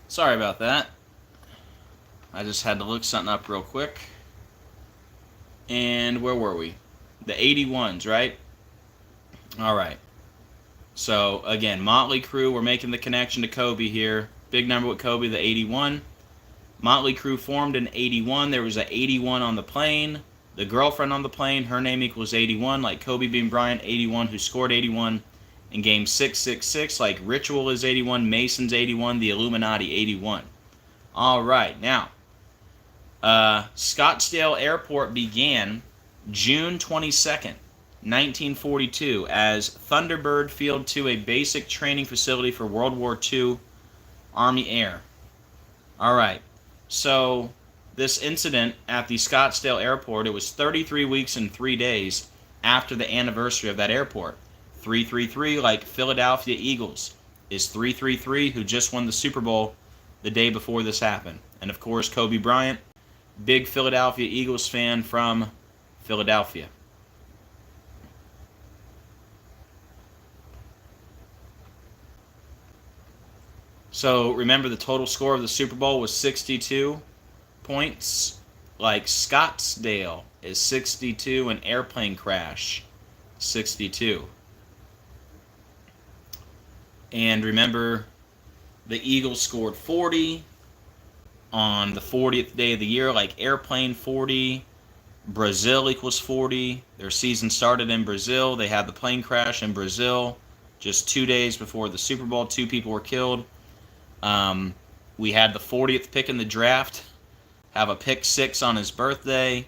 Sorry about that. I just had to look something up real quick. And where were we? The 81s, right? All right. So, again, Motley Crue, we're making the connection to Kobe here. Big number with Kobe, the 81. Motley Crue formed in 81. There was an 81 on the plane. The girlfriend on the plane, her name equals 81, like Kobe Bryant, 81, who scored 81 in game 666, like Ritual is 81, Mason's 81, the Illuminati 81. All right, now, Scottsdale Airport began June 22nd, 1942, as Thunderbird Field 2, a basic training facility for World War II Army Air. All right, so this incident at the Scottsdale Airport, it was 33 weeks and 3 days after the anniversary of that airport. 333, like Philadelphia Eagles, is 333, who just won the Super Bowl the day before this happened. And of course, Kobe Bryant, big Philadelphia Eagles fan from Philadelphia. So remember, the total score of the Super Bowl was 62 points. Like Scottsdale is 62, an airplane crash, 62. And remember, the Eagles scored 40 on the 40th day of the year, like airplane 40. Brazil equals 40. Their season started in Brazil. They had the plane crash in Brazil just 2 days before the Super Bowl. 2 people were killed. We had the 40th pick in the draft have a pick 6 on his birthday.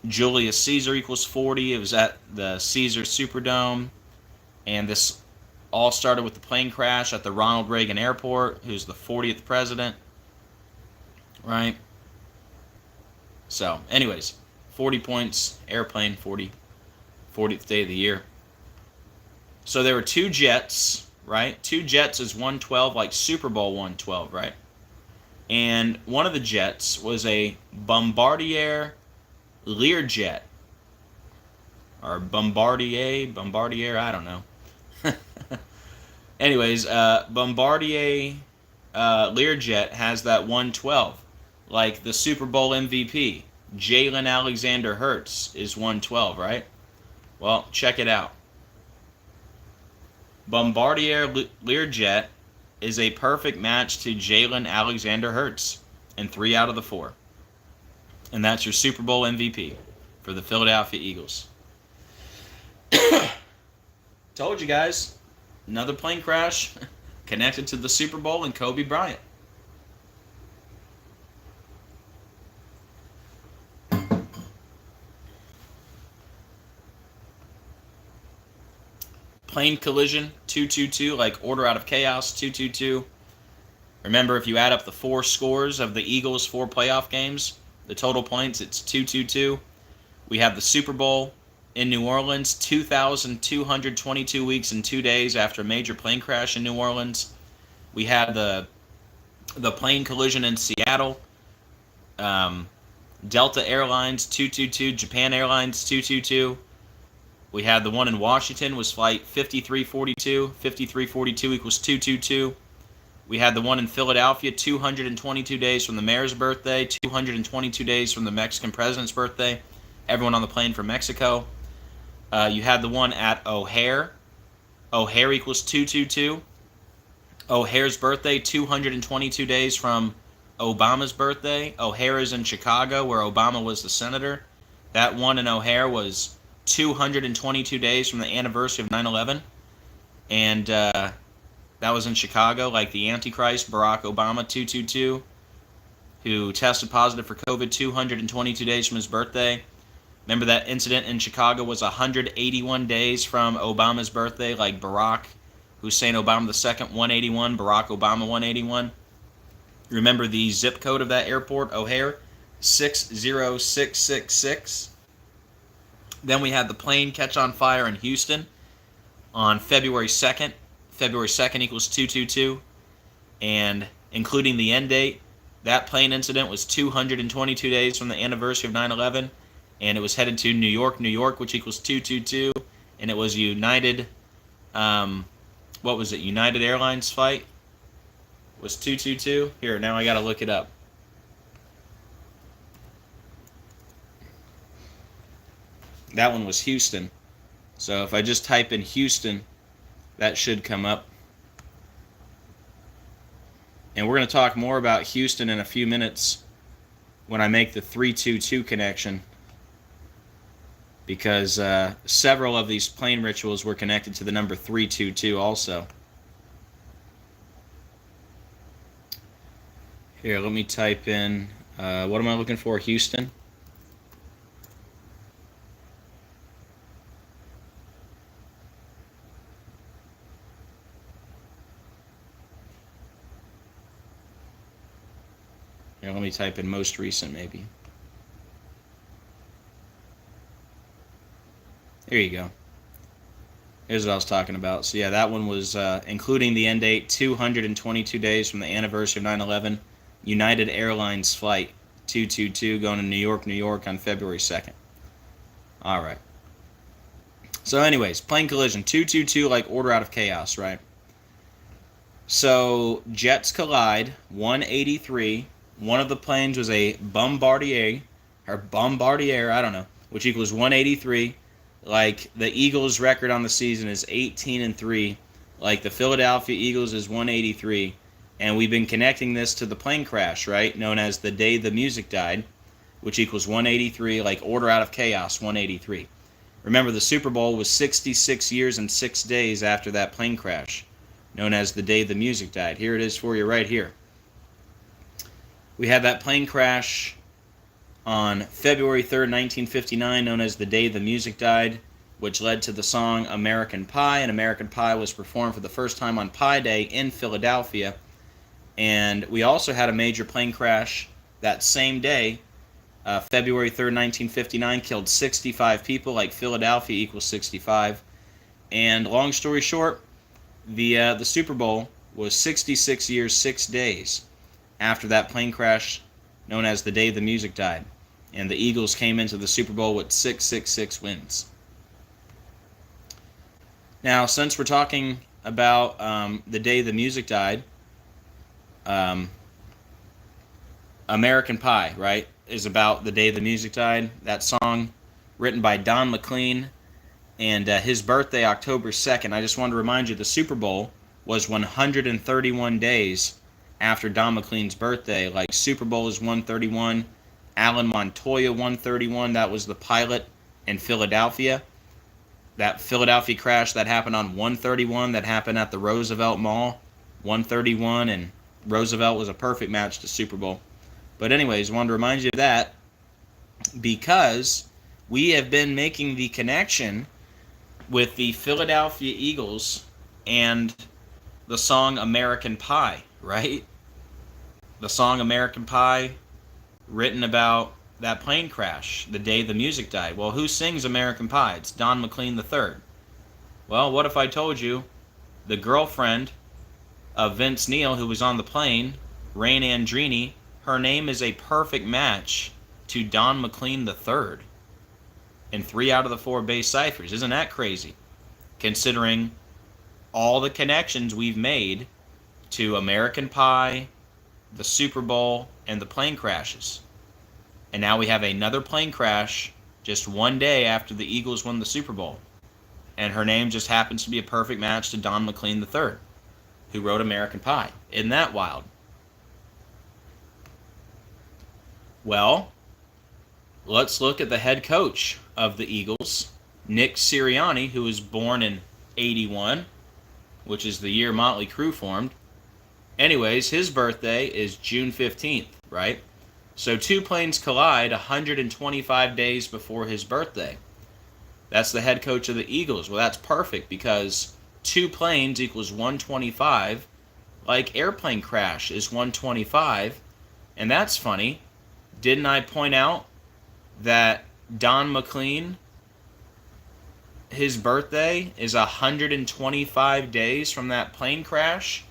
Julius Caesar equals 40. It was at the Caesar Superdome. And this all started with the plane crash at the Ronald Reagan Airport, who's the 40th president. Right? So, anyways, 40 points, airplane, 40th day of the year. So there were 2 jets, right? 2 jets is 112, like Super Bowl 112, right? And one of the jets was a Bombardier Learjet. Or Bombardier, I don't know. Anyways, Bombardier Learjet has that 112. Like the Super Bowl MVP, Jalen Alexander Hurts is 112, right? Well, check it out. Bombardier Learjet is a perfect match to Jalen Alexander Hurts in 3 out of the 4. And that's your Super Bowl MVP for the Philadelphia Eagles. Told you guys, another plane crash connected to the Super Bowl and Kobe Bryant. Plane collision, 222, like Order Out of Chaos, 222. Remember, if you add up the 4 scores of the Eagles' 4 playoff games, the total points, it's 222. We have the Super Bowl in New Orleans, 2,222 weeks and 2 days after a major plane crash in New Orleans. We had the plane collision in Seattle. Delta Airlines, 222. Japan Airlines, 222. We had the one in Washington was flight 5342. 5342 equals 222. We had the one in Philadelphia, 222 days from the mayor's birthday, 222 days from the Mexican president's birthday. Everyone on the plane from Mexico. You had the one at O'Hare. O'Hare equals 222. O'Hare's birthday, 222 days from Obama's birthday. O'Hare is in Chicago, where Obama was the senator. That one in O'Hare was 222 days from the anniversary of 9/11. And that was in Chicago, like the Antichrist, Barack Obama, 222, who tested positive for COVID 222 days from his birthday. Remember that incident in Chicago was 181 days from Obama's birthday, like Barack Hussein Obama II, 181, Barack Obama, 181. Remember the zip code of that airport, O'Hare? 60666. Then we had the plane catch on fire in Houston on February 2nd. February 2nd equals 222. And including the end date, that plane incident was 222 days from the anniversary of 9/11. And it was headed to New York, New York, which equals 222. And it was United, what was it? United Airlines flight was 222. Here, now I got to look it up. That one was Houston. So if I just type in Houston, that should come up. And we're going to talk more about Houston in a few minutes when I make the 322 connection, because several of these plane rituals were connected to the number 322 also. Here, let me type in, what am I looking for, Houston? Here, let me type in most recent, maybe. There you go. Here's what I was talking about. So yeah, that one was, including the end date, 222 days from the anniversary of 9/11. United Airlines flight 222 going to New York, New York on February 2nd. All right. So anyways, plane collision, 222, like order out of chaos, right? So jets collide, 183. One of the planes was a Bombardier, or Bombardier, I don't know, which equals 183. Like the Eagles' record on the season is 18-3. Like the Philadelphia Eagles is 183. And we've been connecting this to the plane crash, right? Known as the day the music died, which equals 183, like order out of chaos, 183. Remember, the Super Bowl was 66 years and 6 days after that plane crash, known as the day the music died. Here it is for you right here. We had that plane crash on February 3rd, 1959, known as the day the music died, which led to the song American Pie. And American Pie was performed for the first time on Pie Day in Philadelphia. And we also had a major plane crash that same day, February 3rd, 1959, killed 65 people, like Philadelphia equals 65. And long story short, the Super Bowl was 66 years, 6 days after that plane crash, known as the day the music died. And the Eagles came into the Super Bowl with 666 wins. Now, since we're talking about the day the music died, American Pie, right, is about the day the music died. That song written by Don McLean, and his birthday, October 2nd. I just wanted to remind you, the Super Bowl was 131 days after Don McLean's birthday. Like Super Bowl is 131, Alan Montoya 131, that was the pilot in Philadelphia. That Philadelphia crash that happened on 131, that happened at the Roosevelt Mall, 131, and Roosevelt was a perfect match to Super Bowl. But anyways, I wanted to remind you of that because we have been making the connection with the Philadelphia Eagles and the song American Pie, right? The song American Pie, written about that plane crash, the day the music died. Well, who sings American Pie? It's Don McLean III. Well, what if I told you the girlfriend of Vince Neil, who was on the plane, Rain Andrini, her name is a perfect match to Don McLean III in 3 out of the 4 base ciphers. Isn't that crazy? Considering all the connections we've made to American Pie, the Super Bowl, and the plane crashes. And now we have another plane crash just 1 day after the Eagles won the Super Bowl. And her name just happens to be a perfect match to Don McLean III, who wrote American Pie. Isn't that wild? Well, let's look at the head coach of the Eagles, Nick Sirianni, who was born in 81, which is the year Motley Crue formed. Anyways, his birthday is June 15th, right? So 2 planes collide 125 days before his birthday. That's the head coach of the Eagles. Well, that's perfect because 2 planes equals 125. like airplane crash is 125, and that's funny. Didn't I point out that Don McLean, his birthday is 125 days from that plane crash,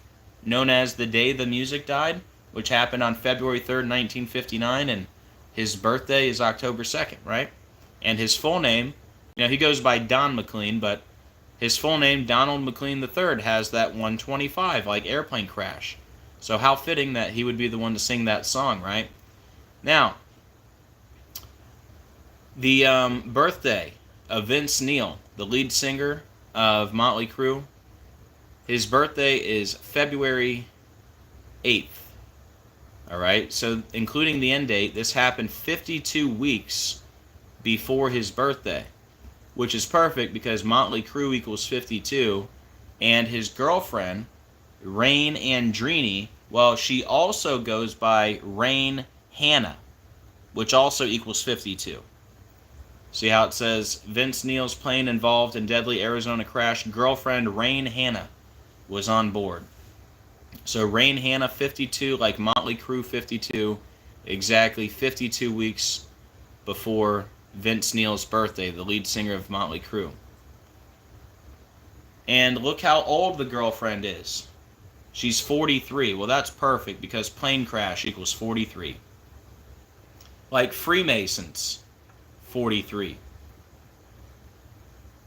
known as the day the music died, which happened on February 3rd, 1959, and his birthday is October 2nd, right? And his full name, he goes by Don McLean, but his full name, Donald McLean III, has that 125, like airplane crash. So how fitting that he would be the one to sing that song, right? Now, the birthday of Vince Neil, the lead singer of Motley Crue, his birthday is February 8th. Alright, so including the end date, this happened 52 weeks before his birthday, which is perfect because Motley Crue equals 52, and his girlfriend, Rain Andrini, well, she also goes by Rain Hannah, which also equals 52. See how it says, Vince Neil's plane involved in deadly Arizona crash, girlfriend Rain Hannah was on board. So Rain Hannah 52, like Motley Crue 52, exactly 52 weeks before Vince Neil's birthday, the lead singer of Motley Crue. And look how old the girlfriend is. She's 43. Well, that's perfect because plane crash equals 43. Like Freemasons, 43.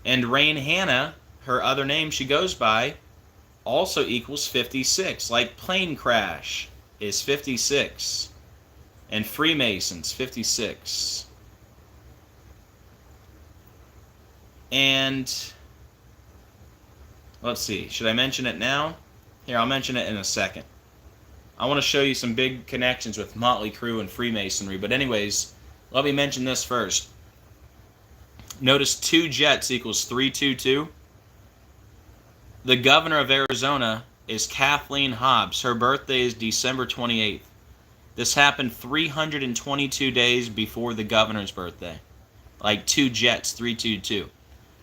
And Rain Hannah, her other name she goes by, also equals 56. Like plane crash is 56. And Freemasons, 56. And let's see, should I mention it now? Here, I'll mention it in a second. I want to show you some big connections with Motley Crue and Freemasonry, but anyways, let me mention this first. Notice 2 jets equals 322. The governor of Arizona is Kathleen Hobbs. Her birthday is December 28th. This happened 322 days before the governor's birthday. Like 2 jets, 322.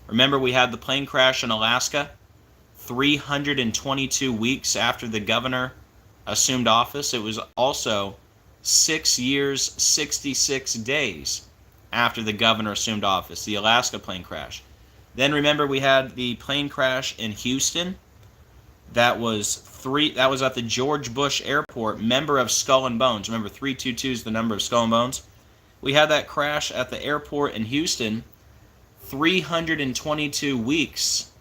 Remember we had the plane crash in Alaska 322 weeks after the governor assumed office. It was also 6 years, 66 days after the governor assumed office, the Alaska plane crash. Then remember we had the plane crash in Houston. That was at the George Bush Airport, member of Skull and Bones. Remember 322 is the number of Skull and Bones. We had that crash at the airport in Houston 322 weeks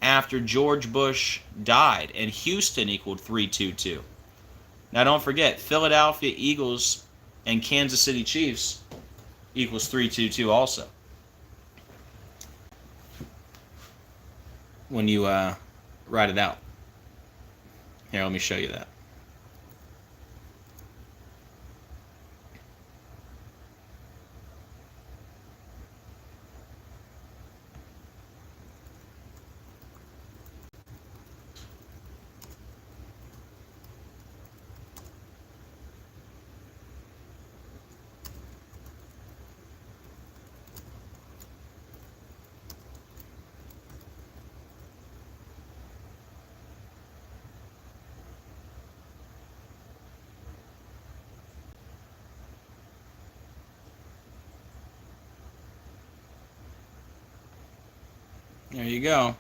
after George Bush died, and Houston equaled 322. Now don't forget, Philadelphia Eagles and Kansas City Chiefs equals 322 also. When you write it out. Here, let me show you that. There you go.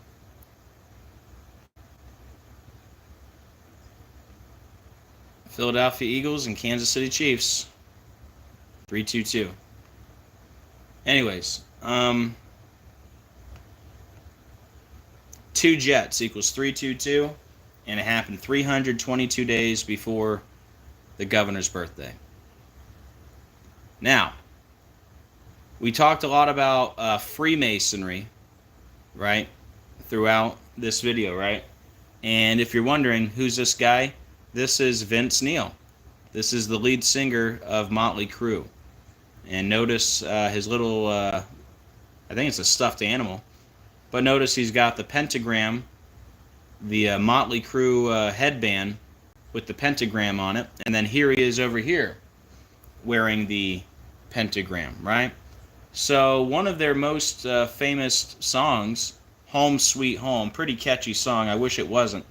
Philadelphia Eagles and Kansas City Chiefs. 322. Anyways, 2 jets equals 322, and it happened 322 days before the governor's birthday. Now, we talked a lot about Freemasonry, right, throughout this video, right? And if you're wondering, who's this guy? This is Vince Neil. This is the lead singer of Motley Crue. And notice his little, I think it's a stuffed animal, but notice he's got the pentagram, the Motley Crue headband with the pentagram on it, and then here he is over here wearing the pentagram, right? So one of their most famous songs, Home Sweet Home, pretty catchy song, I wish it wasn't,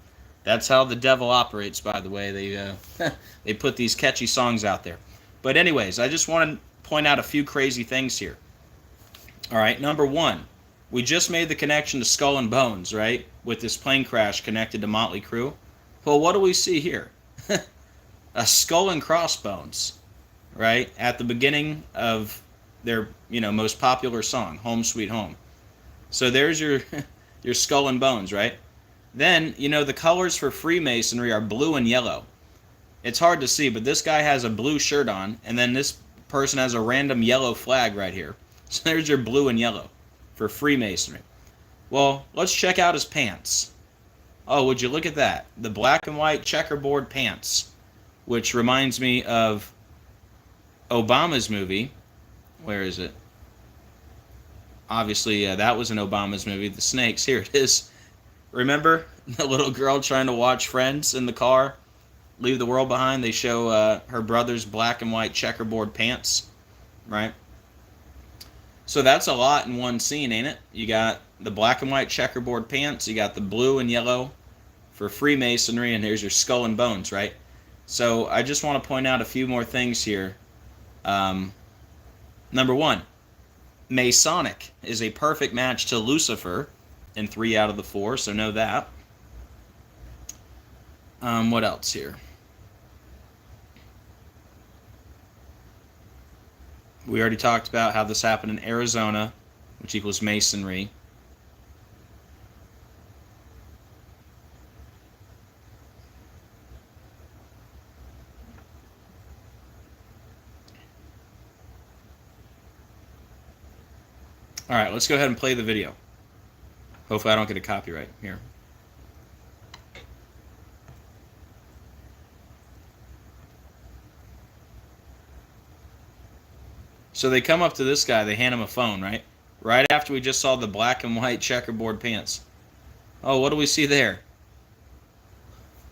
That's how the devil operates, by the way. They put these catchy songs out there. But anyways, I just want to point out a few crazy things here. All right, number one, we just made the connection to Skull and Bones, right? With this plane crash connected to Motley Crue. Well, what do we see here? A skull and crossbones, right? At the beginning of their, most popular song, Home Sweet Home. So there's your your skull and bones, right? Then, the colors for Freemasonry are blue and yellow. It's hard to see, but this guy has a blue shirt on, and then this person has a random yellow flag right here. So there's your blue and yellow for Freemasonry. Well, let's check out his pants. Oh, would you look at that? The black and white checkerboard pants, which reminds me of Obama's movie. Where is it? Obviously, that was in Obama's movie, The Snakes. Here it is. Remember the little girl trying to watch Friends in the car? Leave the World Behind? They show her brother's black and white checkerboard pants, right? So that's a lot in one scene, ain't it? You got the black and white checkerboard pants, you got the blue and yellow for Freemasonry, and here's your skull and bones, right? So I just want to point out a few more things here. Number one, Masonic is a perfect match to Lucifer in 3 out of the 4, so know that. What else here? We already talked about how this happened in Arizona, which equals Masonry. All right, let's go ahead and play the video. Hopefully I don't get a copyright here. So they come up to this guy, they hand him a phone, right? Right after we just saw the black and white checkerboard pants. Oh, what do we see there?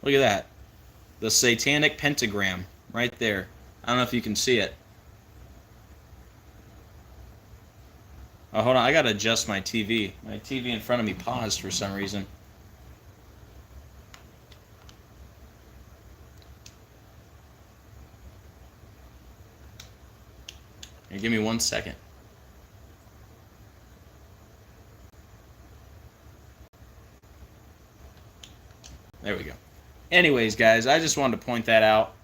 Look at that. The satanic pentagram right there. I don't know if you can see it. Oh, hold on. I got to adjust my TV. My TV in front of me paused for some reason. Here, give me 1 second. There we go. Anyways, guys, I just wanted to point that out.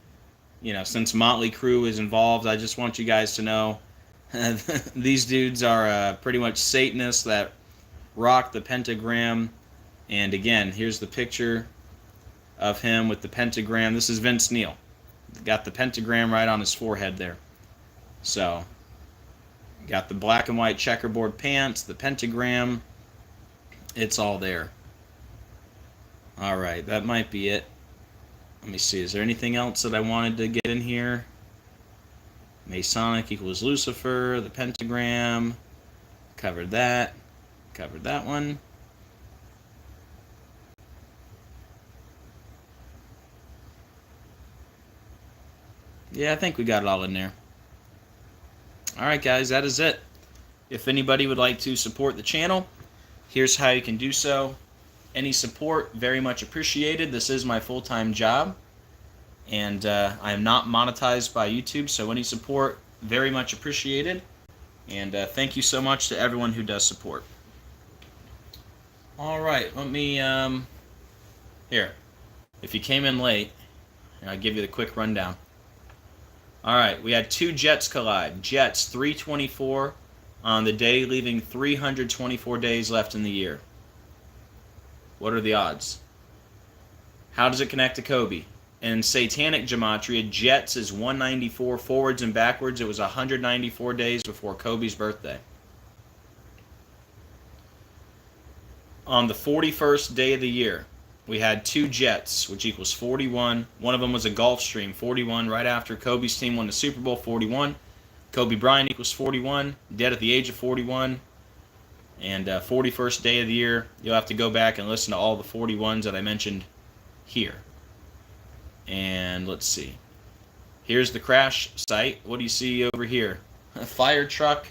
Since Motley Crue is involved, I just want you guys to know these dudes are pretty much Satanists that rock the pentagram. And again, here's the picture of him with the pentagram. This is Vince Neil. Got the pentagram right on his forehead there. So, got the black and white checkerboard pants, the pentagram. It's all there. Alright, that might be it. Let me see, is there anything else that I wanted to get in here? Masonic equals Lucifer, the pentagram. Covered that. Covered that one. Yeah, I think we got it all in there. Alright guys, that is it. If anybody would like to support the channel, here's how you can do so. Any support, very much appreciated. This is my full-time job, and I am not monetized by YouTube, so any support, very much appreciated. And thank you so much to everyone who does support. Alright, let me, here. If you came in late, I'll give you the quick rundown. Alright, we had 2 jets collide. Jets 324 on the day, leaving 324 days left in the year. What are the odds? How does it connect to Kobe? In satanic gematria, Jets is 194 forwards and backwards. It was 194 days before Kobe's birthday. On the 41st day of the year, we had 2 Jets, which equals 41. One of them was a Gulfstream, 41, right after Kobe's team won the Super Bowl, 41. Kobe Bryant equals 41, dead at the age of 41. And 41st day of the year, you'll have to go back and listen to all the 41s that I mentioned here. And let's see. Here's the crash site. What do you see over here? A fire truck.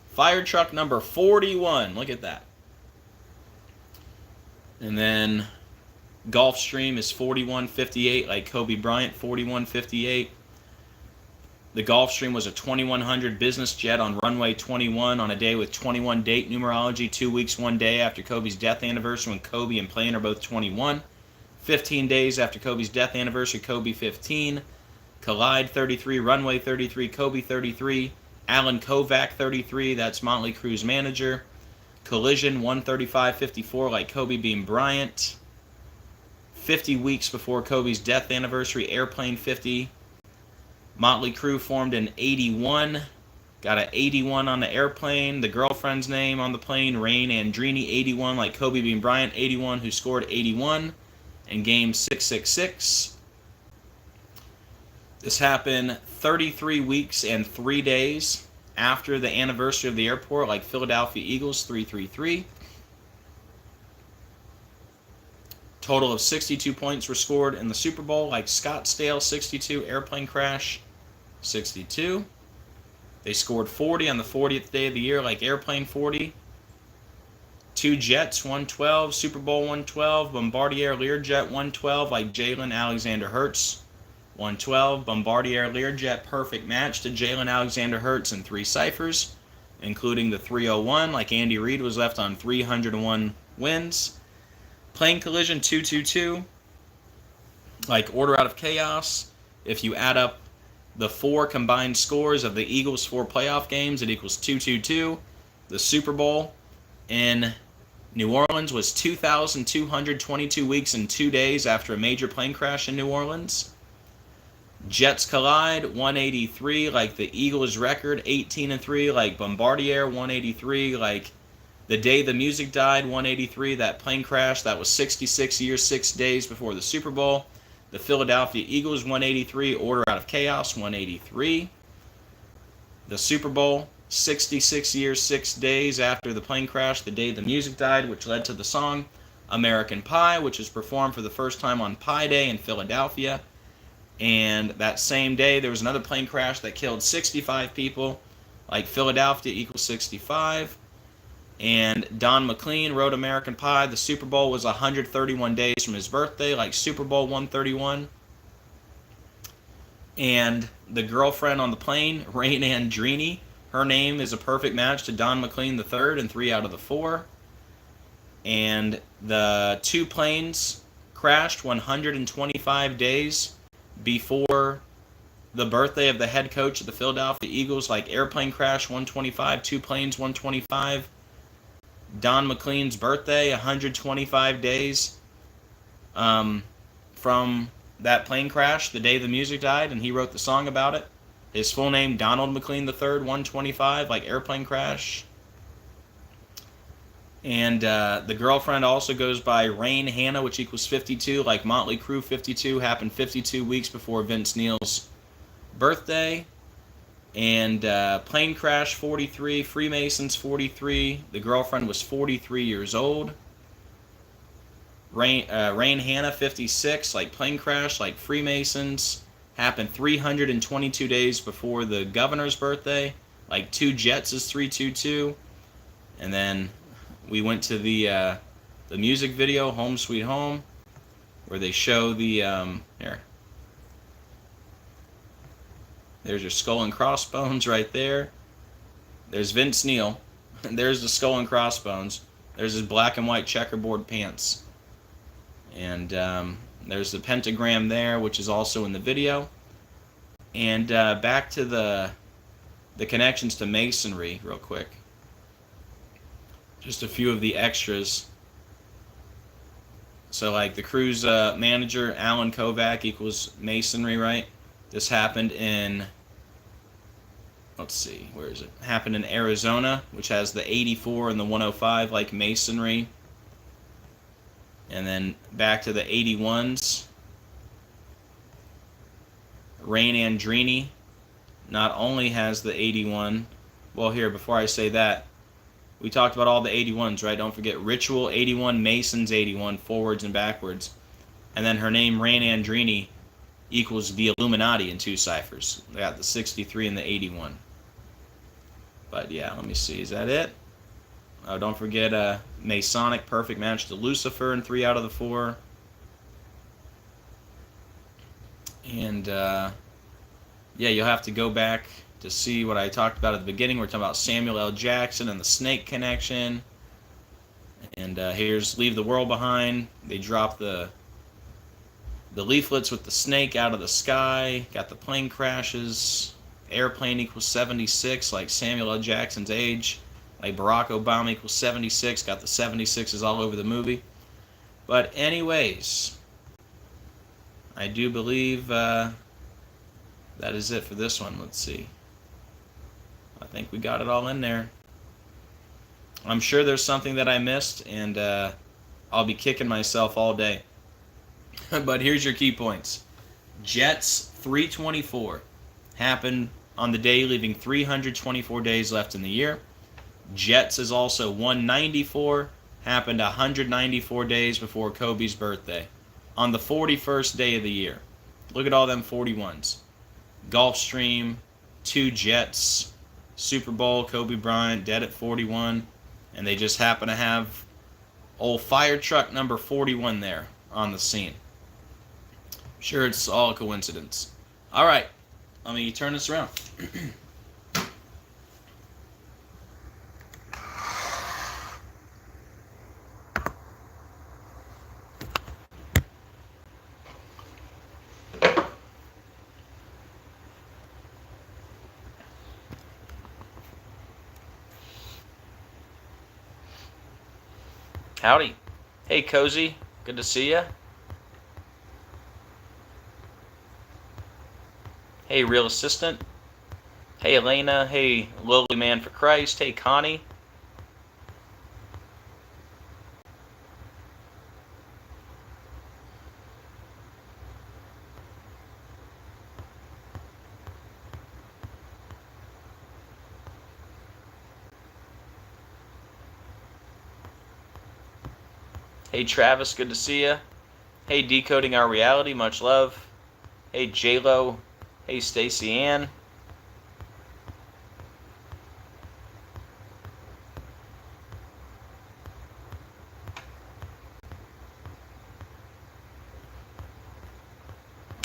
Fire truck number 41. Look at that. And then Gulfstream is 4158, like Kobe Bryant, 4158. The Gulfstream was a 2100 business jet on runway 21 on a day with 21 date numerology, 2 weeks, 1 day after Kobe's death anniversary when Kobe and Plane are both 21. 15 days after Kobe's death anniversary, Kobe 15. Collide 33, runway 33, Kobe 33. Alan Kovac 33, that's Motley Crue's manager. Collision 135.54, like Kobe being Bryant. 50 weeks before Kobe's death anniversary, Airplane 50. Motley Crue formed in 81. Got an 81 on the airplane. The girlfriend's name on the plane, Rain Andrini, 81, like Kobe being Bryant, 81, who scored 81 in game 666. This happened 33 weeks and 3 days after the anniversary of the airport, like Philadelphia Eagles, 333. Total of 62 points were scored in the Super Bowl, like Scottsdale, 62, airplane crash, 62. They scored 40 on the 40th day of the year, like Airplane 40. 2 Jets, 112, Super Bowl 112, Bombardier Learjet 112, like Jalen Alexander Hurts, 112. Bombardier Learjet perfect match to Jalen Alexander Hurts in 3 ciphers, including the 301, like Andy Reid was left on 301 wins. Plane collision 222, like Order Out of Chaos. If you add up the 4 combined scores of the Eagles' 4 playoff games, it equals 222. The Super Bowl in New Orleans was 2,222 weeks and 2 days after a major plane crash in New Orleans. Jets collide, 183, like the Eagles' record, 18-3, like Bombardier, 183, like the day the music died, 183, that plane crash, that was 66 years, 6 days before the Super Bowl. The Philadelphia Eagles, 183, Order Out of Chaos, 183. The Super Bowl, 66 years, 6 days after the plane crash, the day the music died, which led to the song American Pie, which is performed for the first time on Pi Day in Philadelphia. And that same day, there was another plane crash that killed 65 people, like Philadelphia equals 65. And Don McLean wrote American Pie. The Super Bowl was 131 days from his birthday, like Super Bowl 131. And the girlfriend on the plane, Rain Andrini, her name is a perfect match to Don McLean III in 3 out of the 4. And the 2 planes crashed 125 days before the birthday of the head coach of the Philadelphia Eagles, like Airplane crash 125, 2 planes 125. Don McLean's birthday, 125 days from that plane crash, the day the music died, and he wrote the song about it. His full name, Donald McLean III, 125, like Airplane crash. And the girlfriend also goes by Rain Hannah, which equals 52, like Motley Crue 52, happened 52 weeks before Vince Neil's birthday. And plane crash 43, Freemasons 43. The girlfriend was 43 years old. Rain Hannah 56, like plane crash, like Freemasons, happened 322 days before the governor's birthday. Like 2 Jets is 322. And then we went to the music video, Home Sweet Home, where they show the here. There's your skull and crossbones right there. There's Vince Neil. There's the skull and crossbones. There's his black and white checkerboard pants. And there's the pentagram there, which is also in the video. And back to the connections to Masonry real quick. Just a few of the extras. So like the Crue's manager, Alan Kovac, equals Masonry, right? This happened in, let's see, where is it? Happened in Arizona, which has the 84 and the 105, like Masonry. And then back to the 81s. Rain Andrini not only has the 81, well here, before I say that, we talked about all the 81s, right? Don't forget Ritual 81, Masons 81, forwards and backwards. And then her name, Rain Andrini, equals the Illuminati in 2 ciphers. They got the 63 and the 81. But yeah, let me see. Is that it? Oh, don't forget Masonic perfect match to Lucifer in 3 out of the 4. And yeah, you'll have to go back to see what I talked about at the beginning. We're talking about Samuel L. Jackson and the snake connection. And here's Leave the World Behind. They drop the leaflets with the snake out of the sky. Got the plane crashes. Airplane equals 76, like Samuel L. Jackson's age. Like Barack Obama equals 76. Got the 76s all over the movie. But anyways, I do believe that is it for this one. Let's see. I think we got it all in there. I'm sure there's something that I missed, and I'll be kicking myself all day. But here's your key points. Jets 324 happened on the day leaving 324 days left in the year. Jets is also 194, happened 194 days before Kobe's birthday, on the 41st day of the year. Look at all them 41s. Gulfstream, 2 Jets, Super Bowl, Kobe Bryant, dead at 41, and they just happen to have old fire truck number 41 there on the scene. I'm sure it's all a coincidence. All right, let me turn this around. Howdy. Hey, Cozy. Good to see ya. Hey, Real Assistant. Hey, Elena. Hey, Lowly Man for Christ. Hey, Connie. Hey, Travis. Good to see ya. Hey, Decoding Our Reality. Much love. Hey, J-Lo. Hey, Stacy Ann.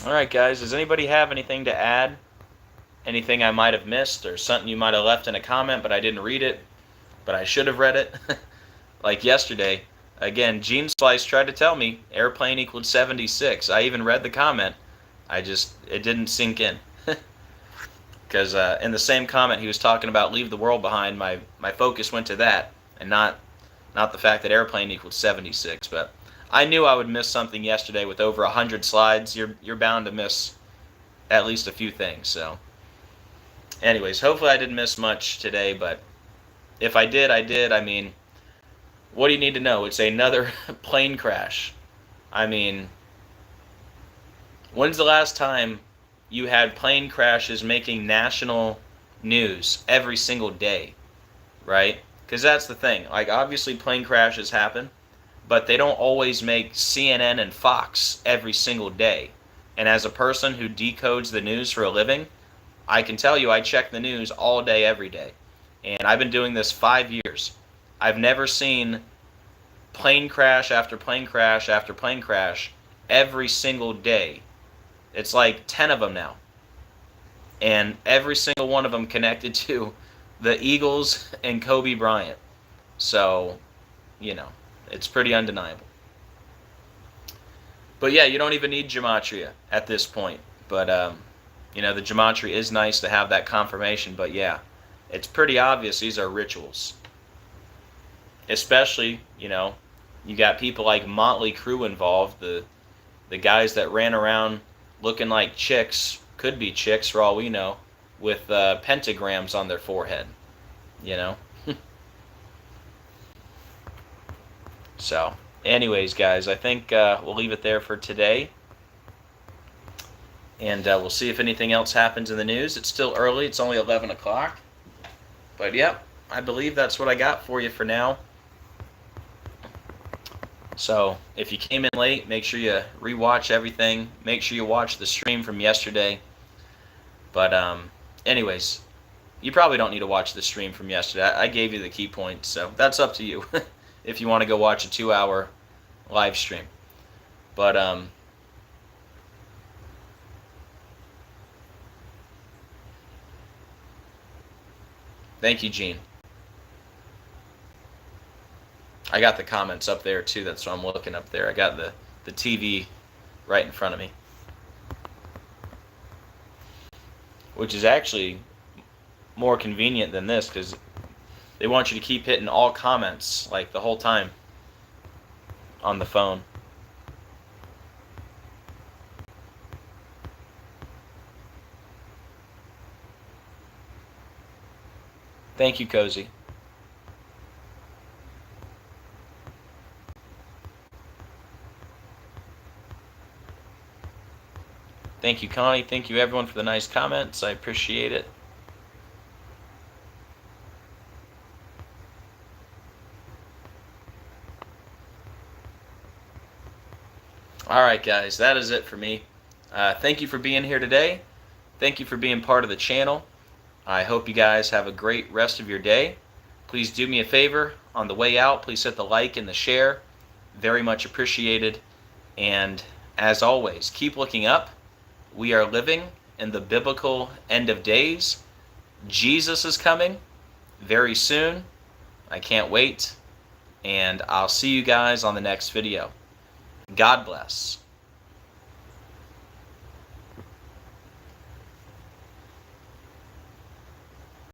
Alright, guys, does anybody have anything to add? Anything I might have missed, or something you might have left in a comment but I didn't read it, but I should have read it? Like yesterday, again, Gene Slice tried to tell me airplane equaled 76. I even read the comment. It didn't sink in. Because in the same comment he was talking about Leave the World Behind, my focus went to that, and not the fact that airplane equaled 76. But I knew I would miss something yesterday with over 100 slides. You're bound to miss at least a few things. So anyways, hopefully I didn't miss much today, but if I did, I did. I mean, what do you need to know? It's another plane crash. I mean, when's the last time you had plane crashes making national news every single day, right? Because that's the thing. Like, obviously plane crashes happen, but they don't always make CNN and Fox every single day. And as a person who decodes the news for a living, I can tell you I check the news all day, every day. And I've been doing this 5 years. I've never seen plane crash after plane crash after plane crash every single day. It's like 10 of them now. And every single one of them connected to the Eagles and Kobe Bryant. So, you know, it's pretty undeniable. But yeah, you don't even need gematria at this point. But, you know, the gematria is nice to have that confirmation. But yeah, it's pretty obvious these are rituals. Especially, you know, you got people like Motley Crue involved. The guys that ran around looking like chicks, could be chicks for all we know, with pentagrams on their forehead, you know. So, anyways, guys, I think we'll leave it there for today. And we'll see if anything else happens in the news. It's still early. It's only 11 o'clock. But, yeah, I believe that's what I got for you for now. So, if you came in late, make sure you rewatch everything. Make sure you watch the stream from yesterday. But, anyways, you probably don't need to watch the stream from yesterday. I gave you the key points, so that's up to you if you want to go watch a 2-hour live stream. But, Thank you, Gene. I got the comments up there too. That's what I'm looking up there. I got the TV right in front of me, which is actually more convenient than this because they want you to keep hitting all comments like the whole time on the phone. Thank you, Cozy. Thank you, Connie. Thank you, everyone, for the nice comments. I appreciate it. All right, guys, that is it for me. Thank you for being here today. Thank you for being part of the channel. I hope you guys have a great rest of your day. Please do me a favor on the way out. Please hit the like and the share. Very much appreciated. And as always, keep looking up. We are living in the biblical end of days. Jesus is coming very soon. I can't wait. And I'll see you guys on the next video. God bless.